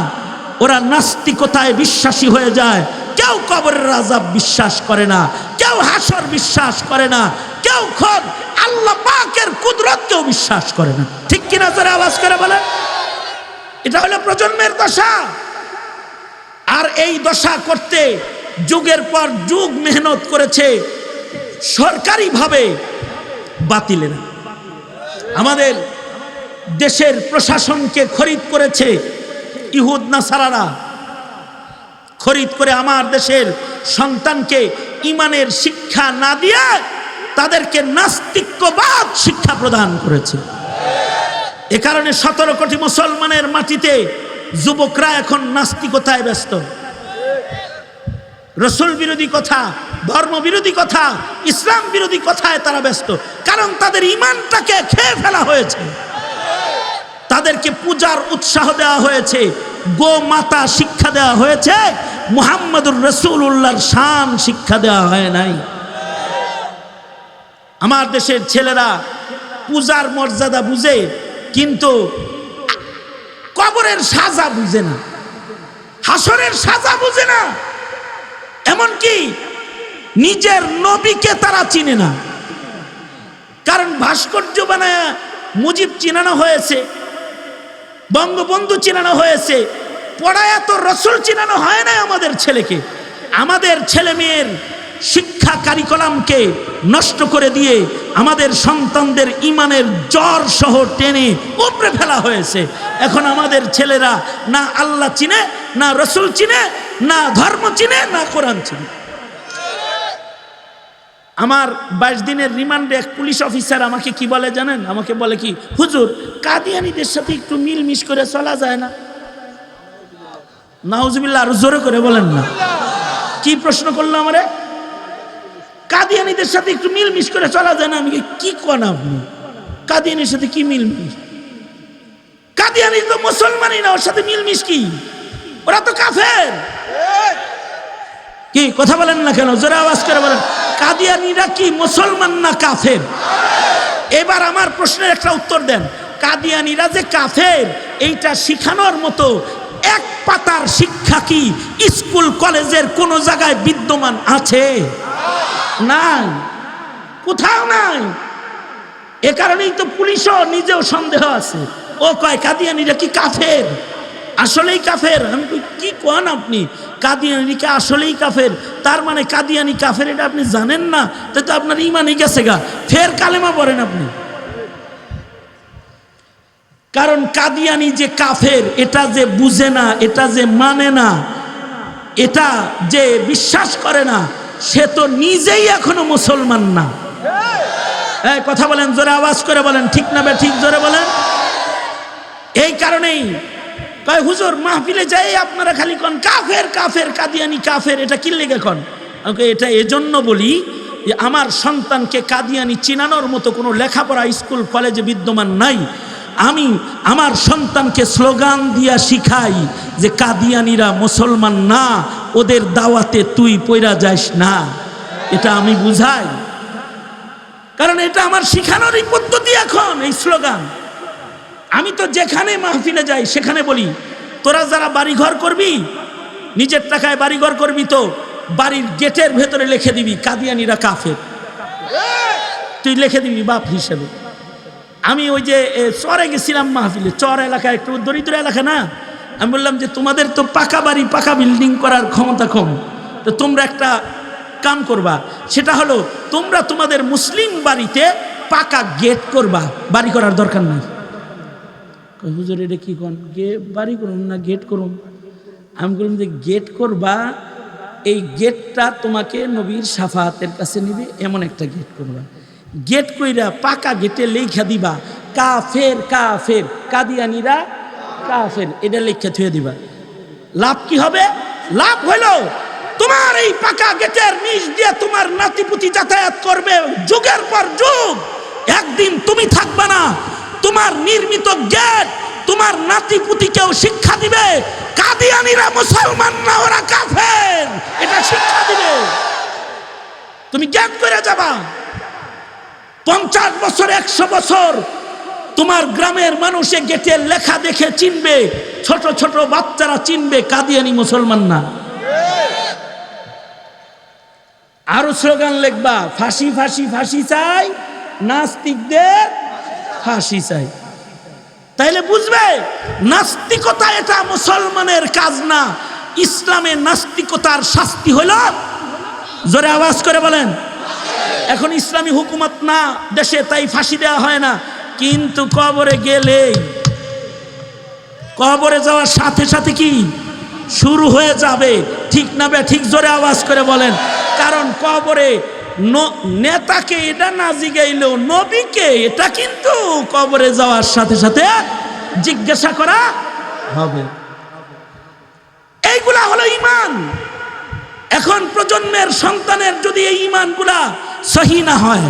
ওরা নাস্তিকতায় বিশ্বাসী হয়ে যায়। কেউ কবরের আযাব বিশ্বাস করে না, কেউ হাসর বিশ্বাস করে না, কেউ খোদ আল্লাহ পাকের কুদরতকেও বিশ্বাস করে না। ঠিক কিনা জোরে আওয়াজ করে বলেন। এটা হলো প্রজন্মের দশা। আর এই দশা করতে যুগের পর যুগ মেহনত করেছে সরকারিভাবে বাতিলেরা। আমাদের দেশের প্রশাসনকে খরিদ করেছে ইহুদ নাসারারা, খরিদ করে আমার দেশের সন্তানকে ঈমানের শিক্ষা না দিয়ে তাদেরকে নাস্তিক্যবাদ শিক্ষা প্রদান করেছে। এ কারণে 17 কোটি মুসলমানের মাটিতে যুবকরা এখন নাস্তিকতায় ব্যস্ত। রসুল বিরোধী কথা, ধর্ম বিরোধী কথা, ইসলাম বিরোধী কথায় তারা ব্যস্ত। কারণ তাদের ঈমানটাকে খেয়ে ফেলা হয়েছে। তাদেরকে পূজার উৎসাহ দেওয়া হয়েছে, গোমাতা শিক্ষা দেওয়া হয়েছে, মুহাম্মদুর রাসূলুল্লাহর শান শিক্ষা দেওয়া হয় নাই। আমার দেশের ছেলেরা পূজার মর্যাদা বুঝে, কিন্তু কবরের সাজা বুঝে না, হাসরের সাজা বুঝে না। এমনকি নিজের নবীকে তারা চিনে না। কারণ ভাস্কর্য বানায় মুজিব চিনানো হয়েছে, বঙ্গবন্ধু চিনানো হয়েছে, পড়ায় তো রসুল চিনানো হয় না আমাদের ছেলেকে। আমাদের ছেলে মেয়ের শিক্ষা কারিকুলামকে নষ্ট করে দিয়ে আমাদের সন্তানদের ঈমানের জ্বর সহ টেনে উপড়ে ফেলা হয়েছে। এখন আমাদের ছেলেরা না আল্লাহ চিনে, না রসুল চিনে, না ধর্ম চিনে, না কোরআন চিনে। আমার 22 দিনের রিমান্ডে এক পুলিশ অফিসার আমাকে কি বলে জানেন? আমাকে বলে কি, হুজুর কাদিয়ানীদের সাথে একটু মিলমিশ করে চলা যায় না? নাউজুবিল্লাহ, আরো জোরে করে বলেন না। কি প্রশ্ন করলো আমারে? কাদিয়ানীদের সাথে একটু মিলমিশ করে চলা যায় না? আমি কি কোন আপনি, কাদিয়ানীর সাথে কি মিলমিশ? কাদিয়ানী তো মুসলমানই না, ওর সাথে মিলমিশ কি? ওরা তো কাফের। কি কথা বলেন না কেন? জোরে আওয়াজ করে বলেন। কাদিয়ানীরা কি মুসলমান না কাফের? এবার আমার প্রশ্নের একটা উত্তর দেন। কাদিয়ানীরা যে কাফের এইটা শিখানোর মতো এক পাতার শিক্ষা কি স্কুল কলেজের কোন জায়গায় বিদ্যমান আছে? নাই, কোথাও নাই। এ কারণেই তো পুলিশও নিজেও সন্দেহ আছে। ও কয় কাদিয়ানীরা কি কাফের? আসলেই কাফের। আমি কি কোন আপনি? কাদিয়ানীকে আসলেই কাফের, তার মানে কাদিয়ানী কাফের এটা আপনি জানেন না? তো আপনার ঈমানই গেছে গা, ফের কালেমা পড়েন আপনি। কারণ কাদিয়ানী যে কাফের এটা যে বুঝে না, এটা যে মানে না, এটা যে বিশ্বাস করে না, সে তো নিজেই এখনো মুসলমান না। এই কথা বলেন, জোরে আওয়াজ করে বলেন, ঠিক না বে ঠিক? জোরে বলেন। এই কারণেই কয় হুজুর মাহফিলে যাই আপনারা খালি কোন কাফের কাফের, কাদিয়ানী কাফের, এটা কি লেগে কোন? এটা এজন্য বলি যে আমার সন্তানকে কাদিয়ানী চিনানোর মতো কোনো লেখাপড়া স্কুল কলেজে বিদ্যমান নাই। আমি আমার সন্তানকে স্লোগান দিয়া শিখাই যে কাদিয়ানীরা মুসলমান না, ওদের দাওয়াতে তুই পয়রা যাস না। এটা আমি বুঝাই, কারণ এটা আমার শিখানোরই পদ্ধতি এখন এই স্লোগান। আমি তো যেখানে মাহফিলে যাই সেখানে বলি, তোরা যারা বাড়িঘর করবি, নিজের টাকায় বাড়িঘর করবি, তো বাড়ির গেটের ভেতরে লিখে দিবি কাদিয়ানীরা কাফের, তুই লিখে দিবি বাপ হিসেবে। আমি ওই যে চরে গেছিলাম মাহফিলে, চর এলাকা একটু দরিদ্র এলাকা না, আমি বললাম যে তোমাদের তো পাকা বাড়ি পাকা বিল্ডিং করার ক্ষমতা কম, তো তোমরা একটা কাম করবা, সেটা হলো তোমরা তোমাদের মুসলিম বাড়িতে পাকা গেট করবা, বাড়ি করার দরকার নাই। হুজুর এটা কি কোন বাড়ি করুন না গেট করুন? আমি বললাম যে গেট করবা, এই গেটটা তোমাকে নবীর শাফাতের কাছে নিবে, এমন একটা গেট করবা। গেট কইরা পাকা গেটে লেখা দিবা কাফের কাফের, কাদিয়ানিরা কাফের, এটা লেখা থুয়ে দিবা। লাভ কি হবে? লাভ হলো তোমার এই পাকা গেটের নিচ দিয়ে তোমার নাতিপুতি যাতায়াত করবে যুগের পর যুগ। একদিন তুমি থাকবে না, তোমার নির্মিত গেট তোমার নাতিপুতিকেও শিক্ষা দিবে কাদিয়ানিরা মুসলমান না, ওরা কাফের, এটা শিক্ষা দিবে। তুমি গেট করে যাবা, 50 বছর 100 বছর তোমার গ্রামের মানুষে গেটের লেখা দেখে চিনবে, ছোট ছোট বাচ্চারা চিনবে কাদিয়ানি মুসলমান না। আরো স্লোগান লিখবা, ফাঁসি ফাঁসি ফাঁসি চাই, নাস্তিকদের ফাঁসি চাই। তাইলে বুঝবে নাস্তিকতা এটা মুসলমানের কাজ না। ইসলামে নাস্তিকতার শাস্তি হলো, জোরে আওয়াজ করে বলেন, এখন ইসলামী হুকুমত না দেশে, তাই ফাঁসি দেওয়া হয় না। কিন্তু কবরে গেলেই, কবরে যাওয়ার সাথে সাথে কি শুরু হয়ে যাবে, ঠিক না বে ঠিক? জোরে আওয়াজ করে বলেন। কারণ কবরে নেতাকে এটা না জিগাইলেও নবীকে এটা কিন্তু কবরে যাওয়ার সাথে সাথে জিজ্ঞাসা করা হবে। এইগুলা হলো ইমান। এখন প্রজন্মের সন্তানের যদি এই ইমানগুলা সহি না হয়,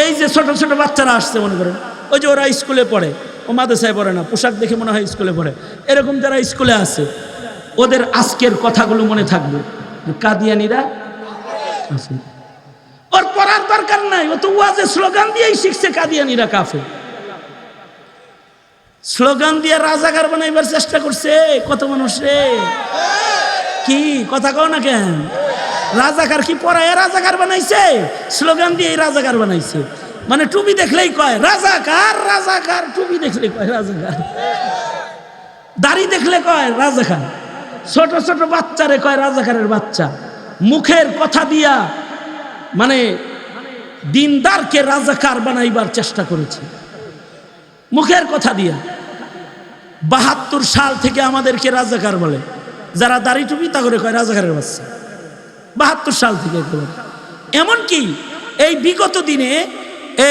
এই যে ছোট ছোট বাচ্চারা আসছে মনে করেন, ওই যে ওরা স্কুলে পড়ে, ও মাদ্রাসায় পড়ে না, পোশাক দেখে মনে হয় স্কুলে পড়ে, এরকম যারা স্কুলে আছে ওদের আজকের কথাগুলো মনে থাকবে, কাদিয়ানিরা আছে। ওর পড়ার দরকার নাই, ও তো ওয়াজে স্লোগান দিয়েই শিখছে কাদিয়ানিরা কাফের। স্লোগান দিয়ে রাজাকার বানাইবার চেষ্টা করছে কত মানুষ রে। কি কথা কও না কেন? রাজাকার কি পড়ায় রাজাকার বানাইছে? স্লোগান দিয়ে রাজাকার বানাইছে। মানে টুপি দেখলেই কয় রাজাকার, রাজাকার, টুপি দেখলে কয় রাজাকার, দাড়ি দেখলে কয় রাজাকার, ছোট ছোট বাচ্চারে কয় রাজাকারের বাচ্চা। মুখের কথা দিয়া মানে দিনদারকে রাজাকার বানাইবার চেষ্টা করেছে মুখের কথা দিয়া। 72 সাল থেকে আমাদেরকে রাজাকার বলে, যারা দাড়ি টুপি তা করে কয় রাজাকারের বাচ্চা। 72 সাল থেকে এমনকি এই বিগত দিনে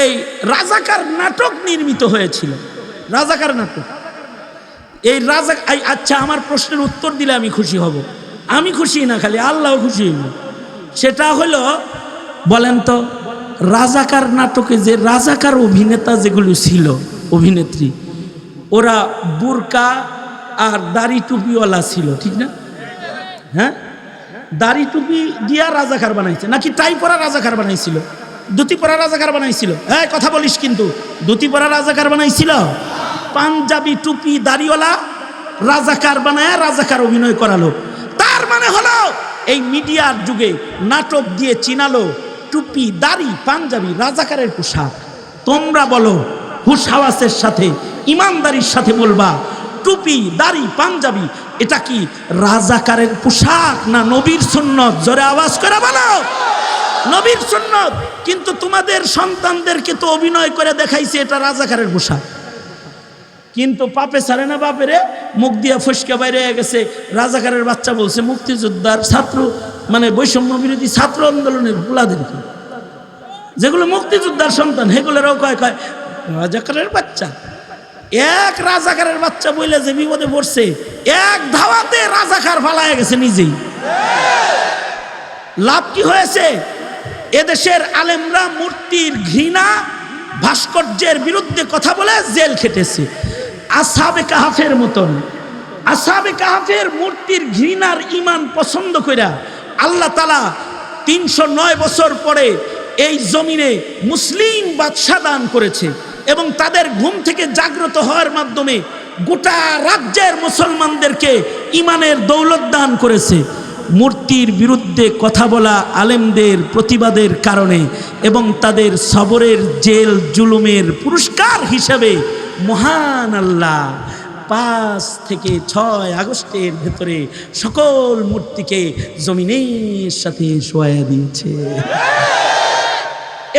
এই রাজাকার নাটক নির্মিত হয়েছিল, রাজাকার নাটক। এই রাজা, আচ্ছা আমার প্রশ্নের উত্তর দিলে আমি খুশি হব। আমি খুশি না, খালি আল্লাহ খুশি হইব। সেটা হলো, বলেন তো রাজাকার নাটকে যে রাজাকার অভিনেতা যেগুলো ছিল, অভিনেত্রী, ওরা বুরকা আর দাড়ি টুপিওয়ালা ছিল, ঠিক না? হ্যাঁ, দাড়ি টুপি দিয়া রাজাকার বানাইছে, নাকি টাই পরা রাজাকার বানাইছিল? ধুতি পরা রাজাকার বানাইছিল? হ্যাঁ কথা বলিস, কিন্তু ধুতি পরা রাজাকার বানাইছিল। পাঞ্জাবি টুপি দাড়িওয়ালা রাজাকার বানায় রাজাকার অভিনয় করালো। তার মানে হলো এই মিডিয়ার যুগে নাটক দিয়ে চিনালো টুপি দাড়ি পাঞ্জাবি রাজাকারের পোশাক। তোমরা বলো হুশহাওয়াসের সাথে ইমানদারির সাথে বলবা, টুপি দাড়ি পাঞ্জাবি এটা কি রাজাকারের পোশাক না নবীর সুন্নত? জোরে আওয়াজ করে বলো, নবীর সুন্নত। কিন্তু তোমাদের সন্তানদেরকে তো অভিনয় করে দেখাইছে এটা রাজাকারের পোশাক। কিন্তু পাপে ছাড়ে না বাপেরে, মুখ দিয়া ফসকে বাইরে গেছে। রাজাকারের বাচ্চা বলছে মুক্তিযোদ্ধার ছাত্র, মানে বৈষম্য বিরোধী ছাত্র আন্দোলনের বুলাদেরকে, যেগুলো মুক্তিযোদ্ধার সন্তান, সেগুলোরাও কয় কয় রাজাকারের বাচ্চা। এক রাজাকারের বাচ্চা বইলে যে বিপদে পড়ছে, এক ধাওয়াতে রাজাকার ফালায় গেছে নিজেই। লাভ কি হয়েছে? এদেশের আলেমরা মূর্তির ঘৃণা ভাস্কর্যের বিরুদ্ধে কথা বলে জেল খেটেছে। আসহাবে কাহাফের মতন, আসহাবে কাহাফের মূর্তির ঘৃণার ইমান পছন্দ কইরা আল্লাহ তাআলা 309 বছর পরে এই জমিনে মুসলিম বাদশা দান করেছে এবং তাদের ঘুম থেকে জাগ্রত হওয়ার মাধ্যমে গোটা রাজ্যের মুসলমানদেরকে ইমানের দৌলত দান করেছে। মূর্তির বিরুদ্ধে কথা বলা আলেমদের প্রতিবাদের কারণে এবং তাদের সবরের জেল জুলুমের পুরস্কার হিসেবে মহান আল্লাহ 5 থেকে 6 আগস্টের ভেতরে সকল মূর্তিকে জমিনের সাথে শোয়া দিয়েছে।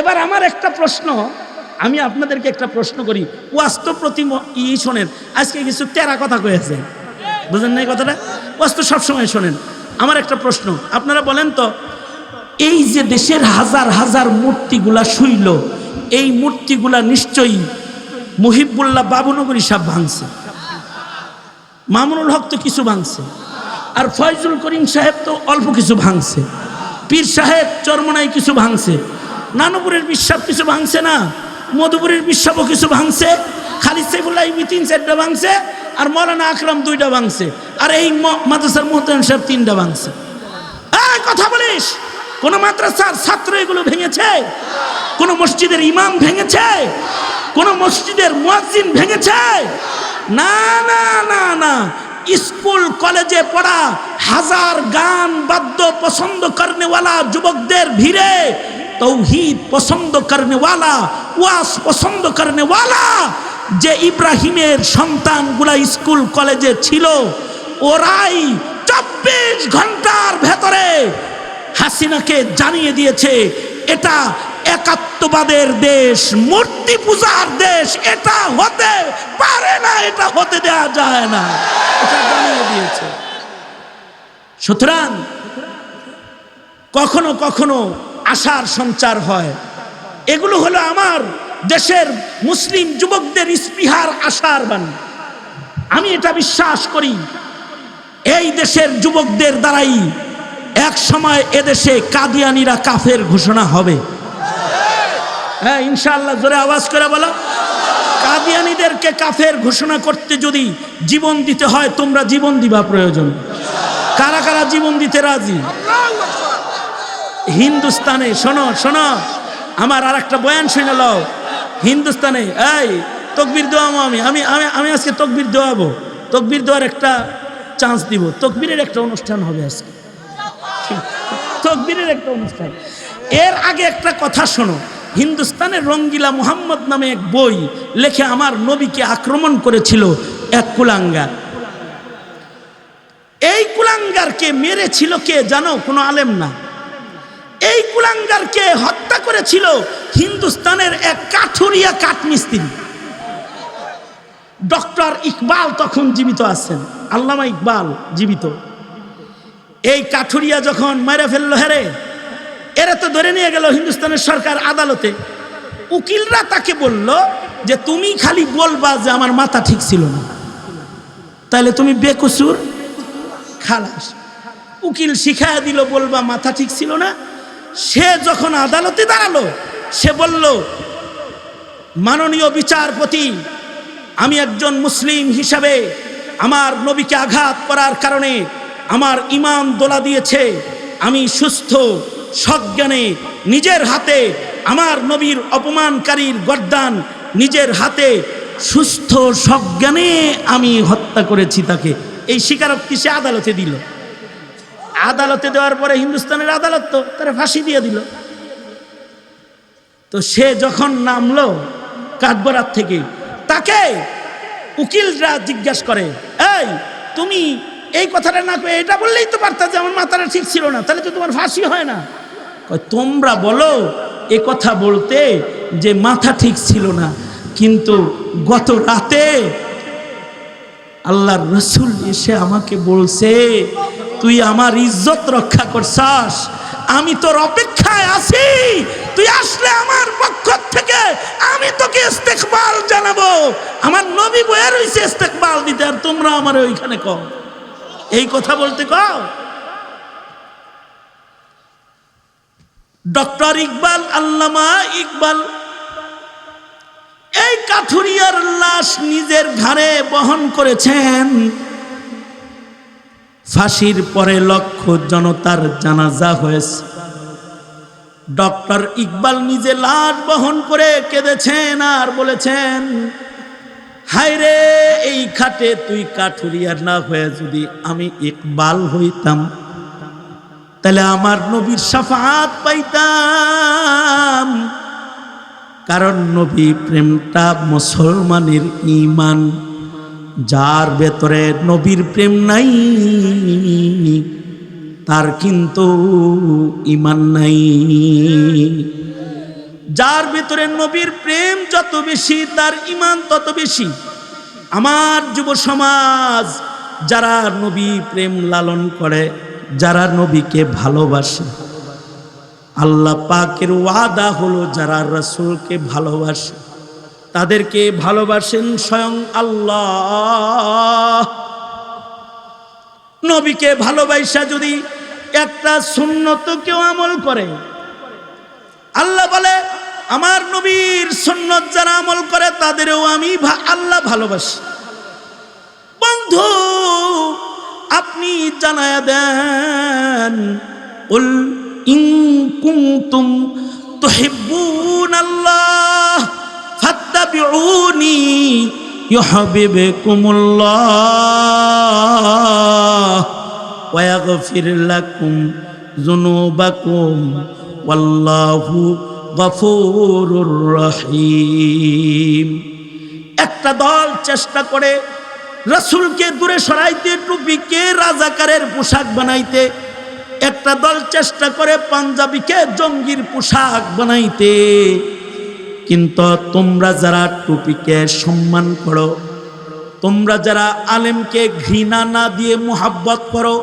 এবার আমার একটা প্রশ্ন, আমি আপনাদেরকে একটা প্রশ্ন করি, ওয়াস্তব প্রতি শোনেন, আজকে কিছু তেরা কথা কয়েছে, বুঝলেন না এই কথাটা? ওয়াস্তব সবসময় শোনেন। আমার একটা প্রশ্ন, আপনারা বলেন তো, এই যে দেশের হাজার হাজার মূর্তিগুলা শুইল, এই মূর্তিগুলা নিশ্চয়ই মুহিবুল্লাহ বাবুনগরী সাহেব ভাঙছে, মামুনুল হক তো কিছু ভাঙছে, আর ফয়জুল করিম সাহেব তো অল্প কিছু ভাঙছে, পীর সাহেব চরমনাই কিছু ভাঙছে, নানুপুরের বিশ্বাস কিছু ভাঙছে না, মধুপুরের বিশ্বাসও কিছু ভাঙছে, খালিদ সাইফুল্লাহ 3-4টা ভাঙছে, আর মৌলানা আকরাম 2টা ভাঙছে, আর এই মাদ্রাসার মুহতামিম সাহেব 3টা ভাঙছে। কথা বলিস, কোন মাদ্রাসার ছাত্র এগুলো ভেঙেছে? কোন মসজিদের ইমাম ভেঙেছে? কোন মসজিদের মুয়াজ্জিন ভেঙেছে? না না না না, স্কুল কলেজে পড়া হাজার গান বাদ্য পছন্দ করনেওয়ালা যুবকদের ভিড়ে তৌহিদ পছন্দ করনেওয়ালা, ওয়াজ পছন্দ করনেওয়ালা যে ইব্রাহিমের সন্তানগুলা স্কুল কলেজে ছিল, ওরাই 24 ঘন্টার ভেতরে হাসিনাকে জানিয়ে দিয়েছে এটা একাত্মবাদের দেশ, মূর্তি পূজার দেশ, এটা হতে পারে না, এটা হতে দেয়া যায় না, এটা জানিয়ে দিয়েছে। সুতরাং কখনো কখনো আশার সঞ্চার হয়। এগুলো হলো আমার দেশের মুসলিম যুবকদের স্পৃহার আশার বাণী। আমি এটা বিশ্বাস করি, এই দেশের যুবকদের দ্বারাই এক সময় এদেশে কাদিয়ানিরা কাফের ঘোষণা হবে। হ্যাঁ ইনশাআল্লাহ, জোরে আওয়াজ করে বলো। কাদিয়ানীদেরকে কাফের ঘোষণা করতে যদি জীবন দিতে হয়, তোমরা জীবন দিবা প্রয়োজন। কারা কারা জীবন দিতে রাজি? হিন্দুস্তানে শোনো শোনো, আমার আর একটা বয়ান শুনে লও। হিন্দুস্তানে এই তকবীর দেওয়াবো, আমি আমি আমি আজকে তকবীর দেওয়াবো, তকবীর দেওয়ার একটা চান্স দিব। তকবীরের একটা অনুষ্ঠান হবে আজকে, তকবীরের একটা অনুষ্ঠান। এর আগে একটা কথা শোনো, হিন্দুস্তানের রঙ্গিলা মুহাম্মদ নামে এক বই লেখে আমার নবীকে আক্রমণ করেছিল এক কুলাঙ্গার। এই কুলাঙ্গারকে মেরেছিল কে জানো? কোনো আলেম না। এই কুলাঙ্গারকে হত্যা করেছিল হিন্দুস্তানের এক কাঠুরিয়া কাঠমিস্ত্রি। ডক্টর ইকবাল তখন জীবিত আছেন, আল্লামা ইকবাল জীবিত। এই কাঠুরিয়া যখন মেরে ফেললো, হেরে এরা তো ধরে নিয়ে গেল হিন্দুস্তানের সরকার আদালতে। উকিলরা তাকে বলল যে তুমি খালি বলবা যে আমার মাথা ঠিক ছিল না, তাহলে তুমি বেকসুর খালাস। উকিল শিখায়া দিল বলবা মাথা ঠিক ছিল না। সে যখন আদালতে দাঁড়ালো, সে বলল, মাননীয় বিচারপতি, আমি একজন মুসলিম হিসাবে আমার নবীকে আঘাত করার কারণে আমার ঈমান দোলা দিয়েছে। আমি সুস্থ সজ্ঞানে নিজের হাতে আমার নবীর অপমানকারীর গর্দান নিজের হাতে সুস্থ সজ্ঞানে আমি হত্যা করেছি তাকে। এই স্বীকারোক্তি সে আদালতে দিল। আদালতে দেওয়ার পরে হিন্দুস্তানের আদালত তো তারা ফাঁসি দিয়ে দিল। তো সে যখন নামলো কাঠগড়ার থেকে, তাকে উকিলরা জিজ্ঞাসা করে, এই তুমি এই কথাটা না কয়ে এটা বললেই তো পারতা যে আমার মাথাটা ঠিক ছিল না, তাহলে তো তোমার ফাঁসি হয় না। তোমরা বলো এ কথা বলতে যে মাথা ঠিক ছিল না, কিন্তু গত রাতে আল্লাহর রসুল এসে আমাকে বলছে তুই আমার ইজ্জত রক্ষা করছাস, আমি তোর অপেক্ষায় আছি, তুই আসলে আমার পক্ষ থেকে আমি তোকে ইস্তেকবাল জানাবো। আমার নবী বয়ে রয়েছে ইস্তেকবাল দিতে, আর তোমরা আমার ওইখানে কও। এই কথা বলতে কও। ডক্টর ইকবাল, আল্লামা ইকবাল এই কাঠুরিয়ার লাশ নিজের ঘাড়ে বহন করেছেন। ফাঁসির পরে লক্ষ জনতার জানাজা হয়েছে। ডক্টর ইকবাল নিজে লাশ বহন করে কেঁদেছেন আর বলেছেন, হায় রে, এই খাটে তুই কাঠুরিয়ার না হয়ে যদি আমি ইকবাল হইতাম, তাহলে আমার নবীর শাফাআত পাইতাম। কারণ নবী প্রেমটা মুসলমানের ঈমান, যার ভেতরে নবীর প্রেম নাই তার কিন্তু ঈমান নাই। যার ভিতরে নবীর প্রেম যত বেশি তার ঈমান তত বেশি। আমার যুব সমাজ, যারা নবী প্রেম লালন করে, যারা নবীকে ভালোবাসে, আল্লাহ পাকের ওয়াদা হলো যারা রাসূলকে ভালোবাসে তাদেরকে ভালোবাসেন স্বয়ং আল্লাহ। নবীকে ভালোবাসা যদি একটা সুন্নত কেউ আমল করে, আল্লাহ বলে আমার নবীর সুন্নত যারা আমল করে তাদেরও আমি আল্লাহ ভালোবাসি। বন্ধু, আপনি জানায়া দেন, কুল ইন কুনতুম তুহিব্বুনাল্লাহ ফাত্তাবিউনি ইউহিব্বুকুমুল্লাহ ওয়া ইয়াগফির লাকুম যুনুবাকুম ওয়াল্লাহু গফুরুর রহিম। একটা দল চেষ্টা করে রাসূলকে দূরে সরাইতে, টুপিকে রাজাকারের পোশাক বানাইতে। একটা দল চেষ্টা করে পাঞ্জাবিকে জঙ্গির পোশাক বানাইতে। কিন্তু তোমরা যারা টুপিকে সম্মান করো, তোমরা যারা আলেমকে ঘৃণা না দিয়ে মুহাব্বত করো,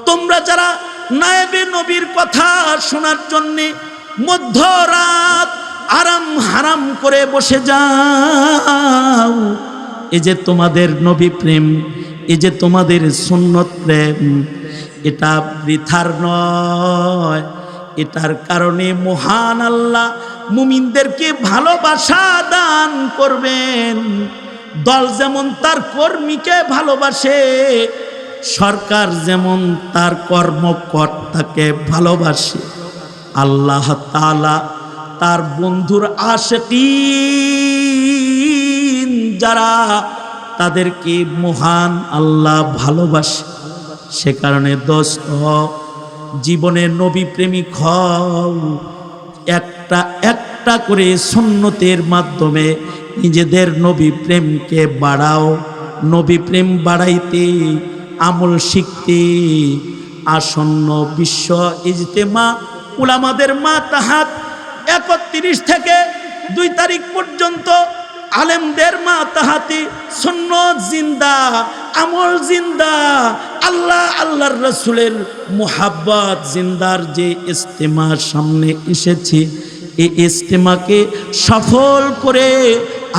তোমরা যারা নায়েবে নবীর কথা শোনার জন্যে মধ্যরাত আরাম হারাম করে বসে যাও, এই যে তোমাদের নবী প্রেম, এই যে তোমাদের সুন্নত প্রেম, এটা বৃথার নয়। এটার কারণে মহান আল্লাহ মুমিনদেরকে ভালোবাসা দান করবেন। দল যেমন তার কর্মীকে ভালোবাসে, সরকার যেমন তার কর্মকর্তাকে ভালোবাসে, আল্লাহ তাআলা তার বন্ধুর আশিকিন যারা, তাদেরকে মহান আল্লাহ ভালোবাসে। সে কারণে দোস্ত, জীবনে নবী প্রেমিক হও। একটা একটা করে সুন্নতের মাধ্যমে নিজেদের নবী প্রেমকে বাড়াও। নবী প্রেম বাড়াইতে, আমল শিখতে আসন্ন বিশ্ব ইজতেমা উলামাদের মাতাহাত 31 থেকে 2 তারিখ পর্যন্ত আলেমদের মাতাহাতি সুন্নত জিন্দা, আমল জিন্দা, আল্লাহ আল্লাহর রাসূলের মুহাব্বত জিন্দার যে ইজতেমা সামনে এসেছে, এই ইজতেমাকে সফল করে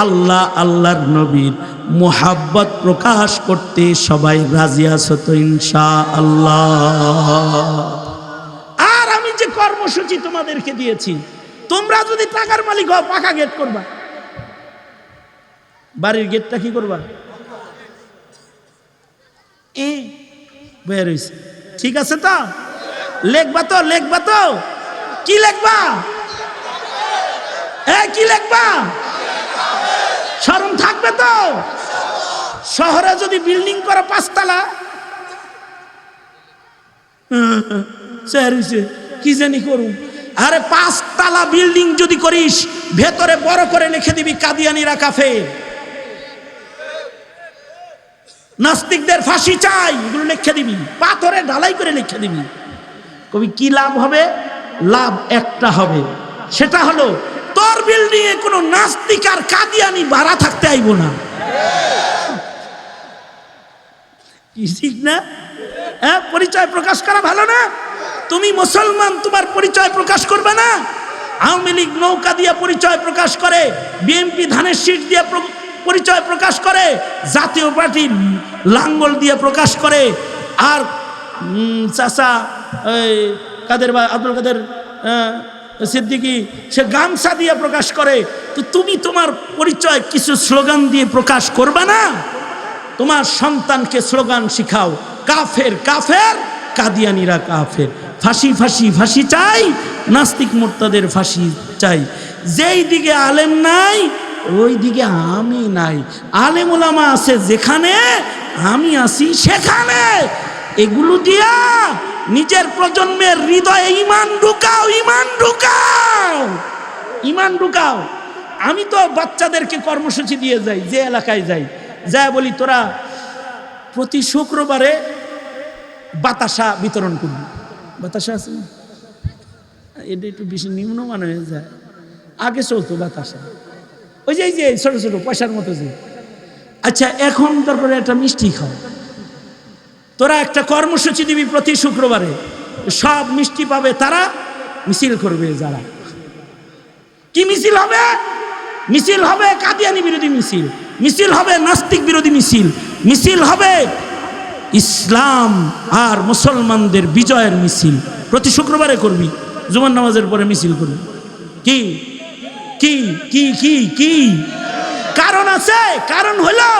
আল্লাহ আল্লাহর নবীর মুহাব্বত প্রকাশ করতে সবাই রাজি আছো তো ইনশাআল্লাহ? আর আমি যে কর্মসূচি তোমাদেরকে দিয়েছি, তোমরা যদি টাকার মালিক হও, পাকা গেট করবা। বাড়ির গেটটা কি করবা? বের হইছে, ঠিক আছে তো? লেখবা তো, লেখবা তো? কি লেখবা? কি লেখবা? শরম থাকবে তো? শহরে যদি বিল্ডিং করা 5 তলা, কি জানি করুন। আরে 5 তলা বিল্ডিং যদি করিস, ভেতরে বড় করে লিখে দিবি কাদিয়ানীরা কাফের, নাস্তিকদের ফাঁসি চাই, এগুলো লিখে দিবি, পাথরে ঢালাই করে লিখে দিবি। কবি কি লাভ হবে? লাভ একটা হবে, সেটা হলো তোর বিল্ডিং এ কোনো নাস্তিক আর কাদিয়ানি ভাড়া থাকতে আইব না। ঠিক না? হ্যাঁ, পরিচয় প্রকাশ করা ভালো না? তুমি মুসলমান, তোমার পরিচয় প্রকাশ করবে না? আওয়ামী লীগ নৌকা দিয়ে পরিচয় প্রকাশ করে, বিএনপি ধানের শীষ দিয়ে পরিচয় প্রকাশ করে, জাতীয় পার্টি লাঙ্গল দিয়ে প্রকাশ করে, আর চাচা কাদের বা আব্দুল কাদের সিদ্দিকী সে গামছা দিয়ে প্রকাশ করে। তো তুমি তোমার পরিচয় কিছু স্লোগান দিয়ে প্রকাশ করবে না? তোমার সন্তানকে স্লোগান শিখাও, কাফের কাফের, কাদিয়ানীরা কাফের, ফাঁসি ফাঁসি ফাঁসি চাই, নাস্তিক মুরতাদের ফাঁসি চাই। যেই দিকে আলেম নাই, ওই দিকে আমি নাই। আলেম ওলামা আছে যেখানে, আমি আছি সেখানে। এগুলো দিয়া নিজের প্রজন্মের হৃদয়ে ঈমান ঢুকাও, ঈমান ঢুকাও, ঈমান ঢুকাও। আমি তো বাচ্চাদেরকে কর্মসূচি দিয়ে যাই, যে এলাকায় যাই, যা বলি তোরা প্রতি শুক্রবারে বাতাসা বিতরণ করবি। বাতাসা আছে না? এটা একটু বেশি নিম্নমান হয়ে যায়। আগে চলতো বাতাসে, ওই যে এই যে ছোট ছোট পয়সার মতো যে। আচ্ছা এখন তারপরে একটা মিষ্টি খাও, তোরা একটা কর্মসূচি দিবি প্রতি শুক্রবারে, সব মিষ্টি পাবে তারা, মিছিল করবে যারা। কি মিছিল হবে? মিছিল হবে কাদিয়ানি বিরোধী মিছিল, মিছিল হবে নাস্তিক বিরোধী মিছিল, মিছিল হবে ইসলাম আর মুসলমানদের বিজয়ের মিছিল। প্রতি শুক্রবারে করবি, জুমার নামাজের পরে মিছিল করবি। কি কি কি কি কি কারণ আছে? কারণ হলো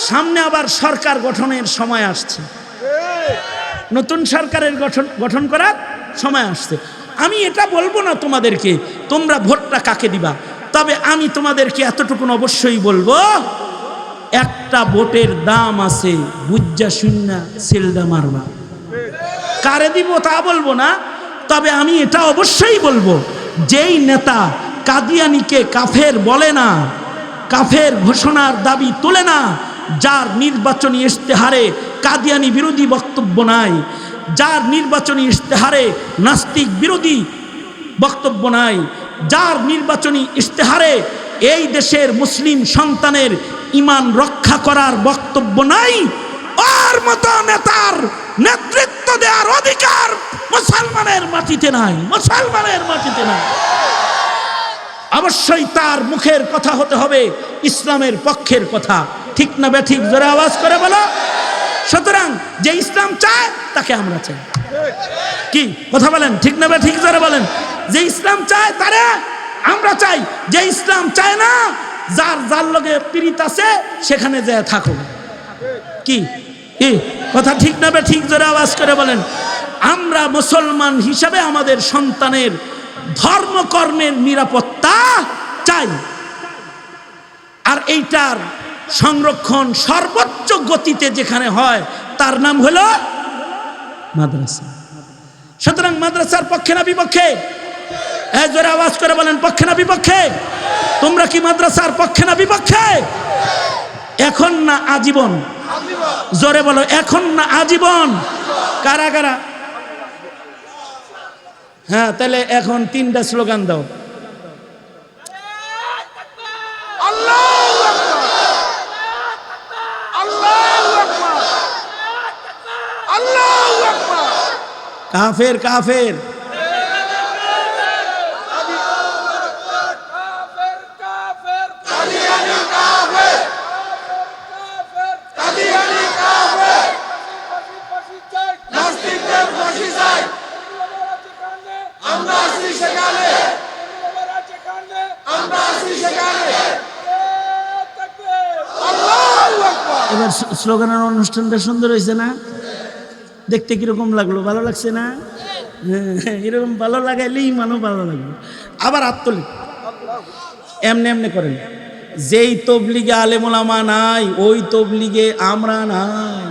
সামনে আবার সরকার গঠনের সময় আসছে, নতুন সরকারের গঠন করার সময় আসছে। আমি এটা বলবো না তোমাদেরকে তোমরা ভোটটা কাকে দিবা, তবে আমি তোমাদেরকে এতটুকু অবশ্যই বলবো, একটা ভোটের দাম আছে, বুজ্জা শূন্য সেলদা মারবা। কারে দিব তা বলবো না, তবে আমি এটা অবশ্যই বলবো, যেই নেতা কাদিয়ানিকে কাফের বলে না, কাফের ঘোষণার দাবি তোলে না, যার নির্বাচনী ইশতেহারে কাদিয়ানি বিরোধী বক্তব্য নাই, যার নির্বাচনী ইশতেহারে নাস্তিক বিরোধী বক্তব্য নাই, যার নির্বাচনী ইশতেহারে এই দেশের মুসলিম সন্তানের ঈমান রক্ষা করার বক্তব্য নাই, ওর মতো নেতার নেতৃত্ব দেওয়ার অধিকার মুসলমানের মাটিতে নাই, মুসলমানের মাটিতে নাই। অবশ্যই তার মুখের কথা হতে হবে ইসলামের পক্ষের কথা, ঠিক না বেঠিক? জোরে আওয়াজ করে বলো। সুতরাং যে ইসলাম চায় তাকে আমরা চাই। কি কথা বলেন? ঠিক না বেঠিক? জোরে বলেন। যে ইসলাম চায় তারে আমরা চাই, যে ইসলাম চায় না, যার যার লগে পীড়িত আছে সেখানে যায় থাকো। কি কথা ঠিক না বেঠিক? জোরে আওয়াজ করে বলেন। আমরা মুসলমান হিসাবে আমাদের সন্তানের ধর্মকর্মের নিরাপত্তা চাই, আর এইটার সংরক্ষণ সর্বোচ্চ গতিতে যেখানে হয় তার নাম হলো মাদ্রাসা। সুতরাং মাদ্রাসার পক্ষে না বিপক্ষে? জোরে আওয়াজ করে বলেন, পক্ষে না বিপক্ষে? তোমরা কি মাদ্রাসার পক্ষে না বিপক্ষে? এখন না আজীবন? জোরে বলো, এখন না আজীবন? কারা কারা? হ্যাঁ, তাহলে এখন 3টা স্লোগান দাও। কাফের কাফের এবার স্লোগানের অনুষ্ঠানটা সুন্দর হয়েছে না? দেখতে কিরকম লাগলো? ভালো লাগছে না? এরকম ভালো লাগাইলেই মানুষ ভালো লাগবে। আবার আত্মলি এমনি এমনি করেন। যেই তবলিগে আলেম ওলামা নাই ওই তবলিগে আমরা নাই,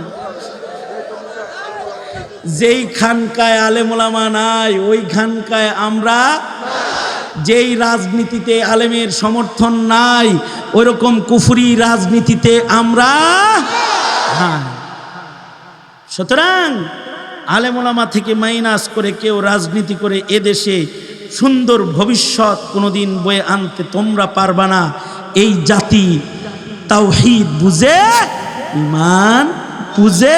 যেই খানকায় আলেম ওলামা নাই ওই খানকায় আমরা, যেই রাজনীতিতে আলেমের সমর্থন নাই ওইরকম কুফরি রাজনীতিতে আমরা হ্যাঁ। সুতরাং আলেম ওলামা থেকে মাইনাস করে কেউ রাজনীতি করে এদেশে সুন্দর ভবিষ্যৎ কোনোদিন বয়ে আনতে তোমরা পারবা না। এই জাতি তাওহীদ বুঝে, ঈমান বুঝে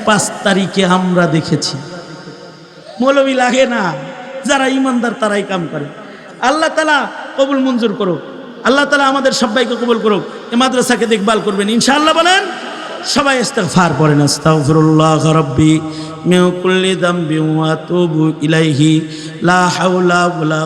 5 তারিখে আমরা দেখেছি। মৌলবি লাগে না, যারা ঈমানদার তারাই কাম করে। আল্লাহ তাআলা কবুল মঞ্জুর করুক, আল্লাহ তাআলা আমাদের সবাইকে কবুল করুক, এই মাদ্রাসাকে দেখভাল করবেন ইনশাআল্লাহ। বলেন সবাই ইস্তিগফার পড়েন। আস্তাগফিরুল্লাহ রাব্বি মিন কুল্লি যামবি ওয়া আতুবু ইলাইহি লা হাওলা ওয়ালা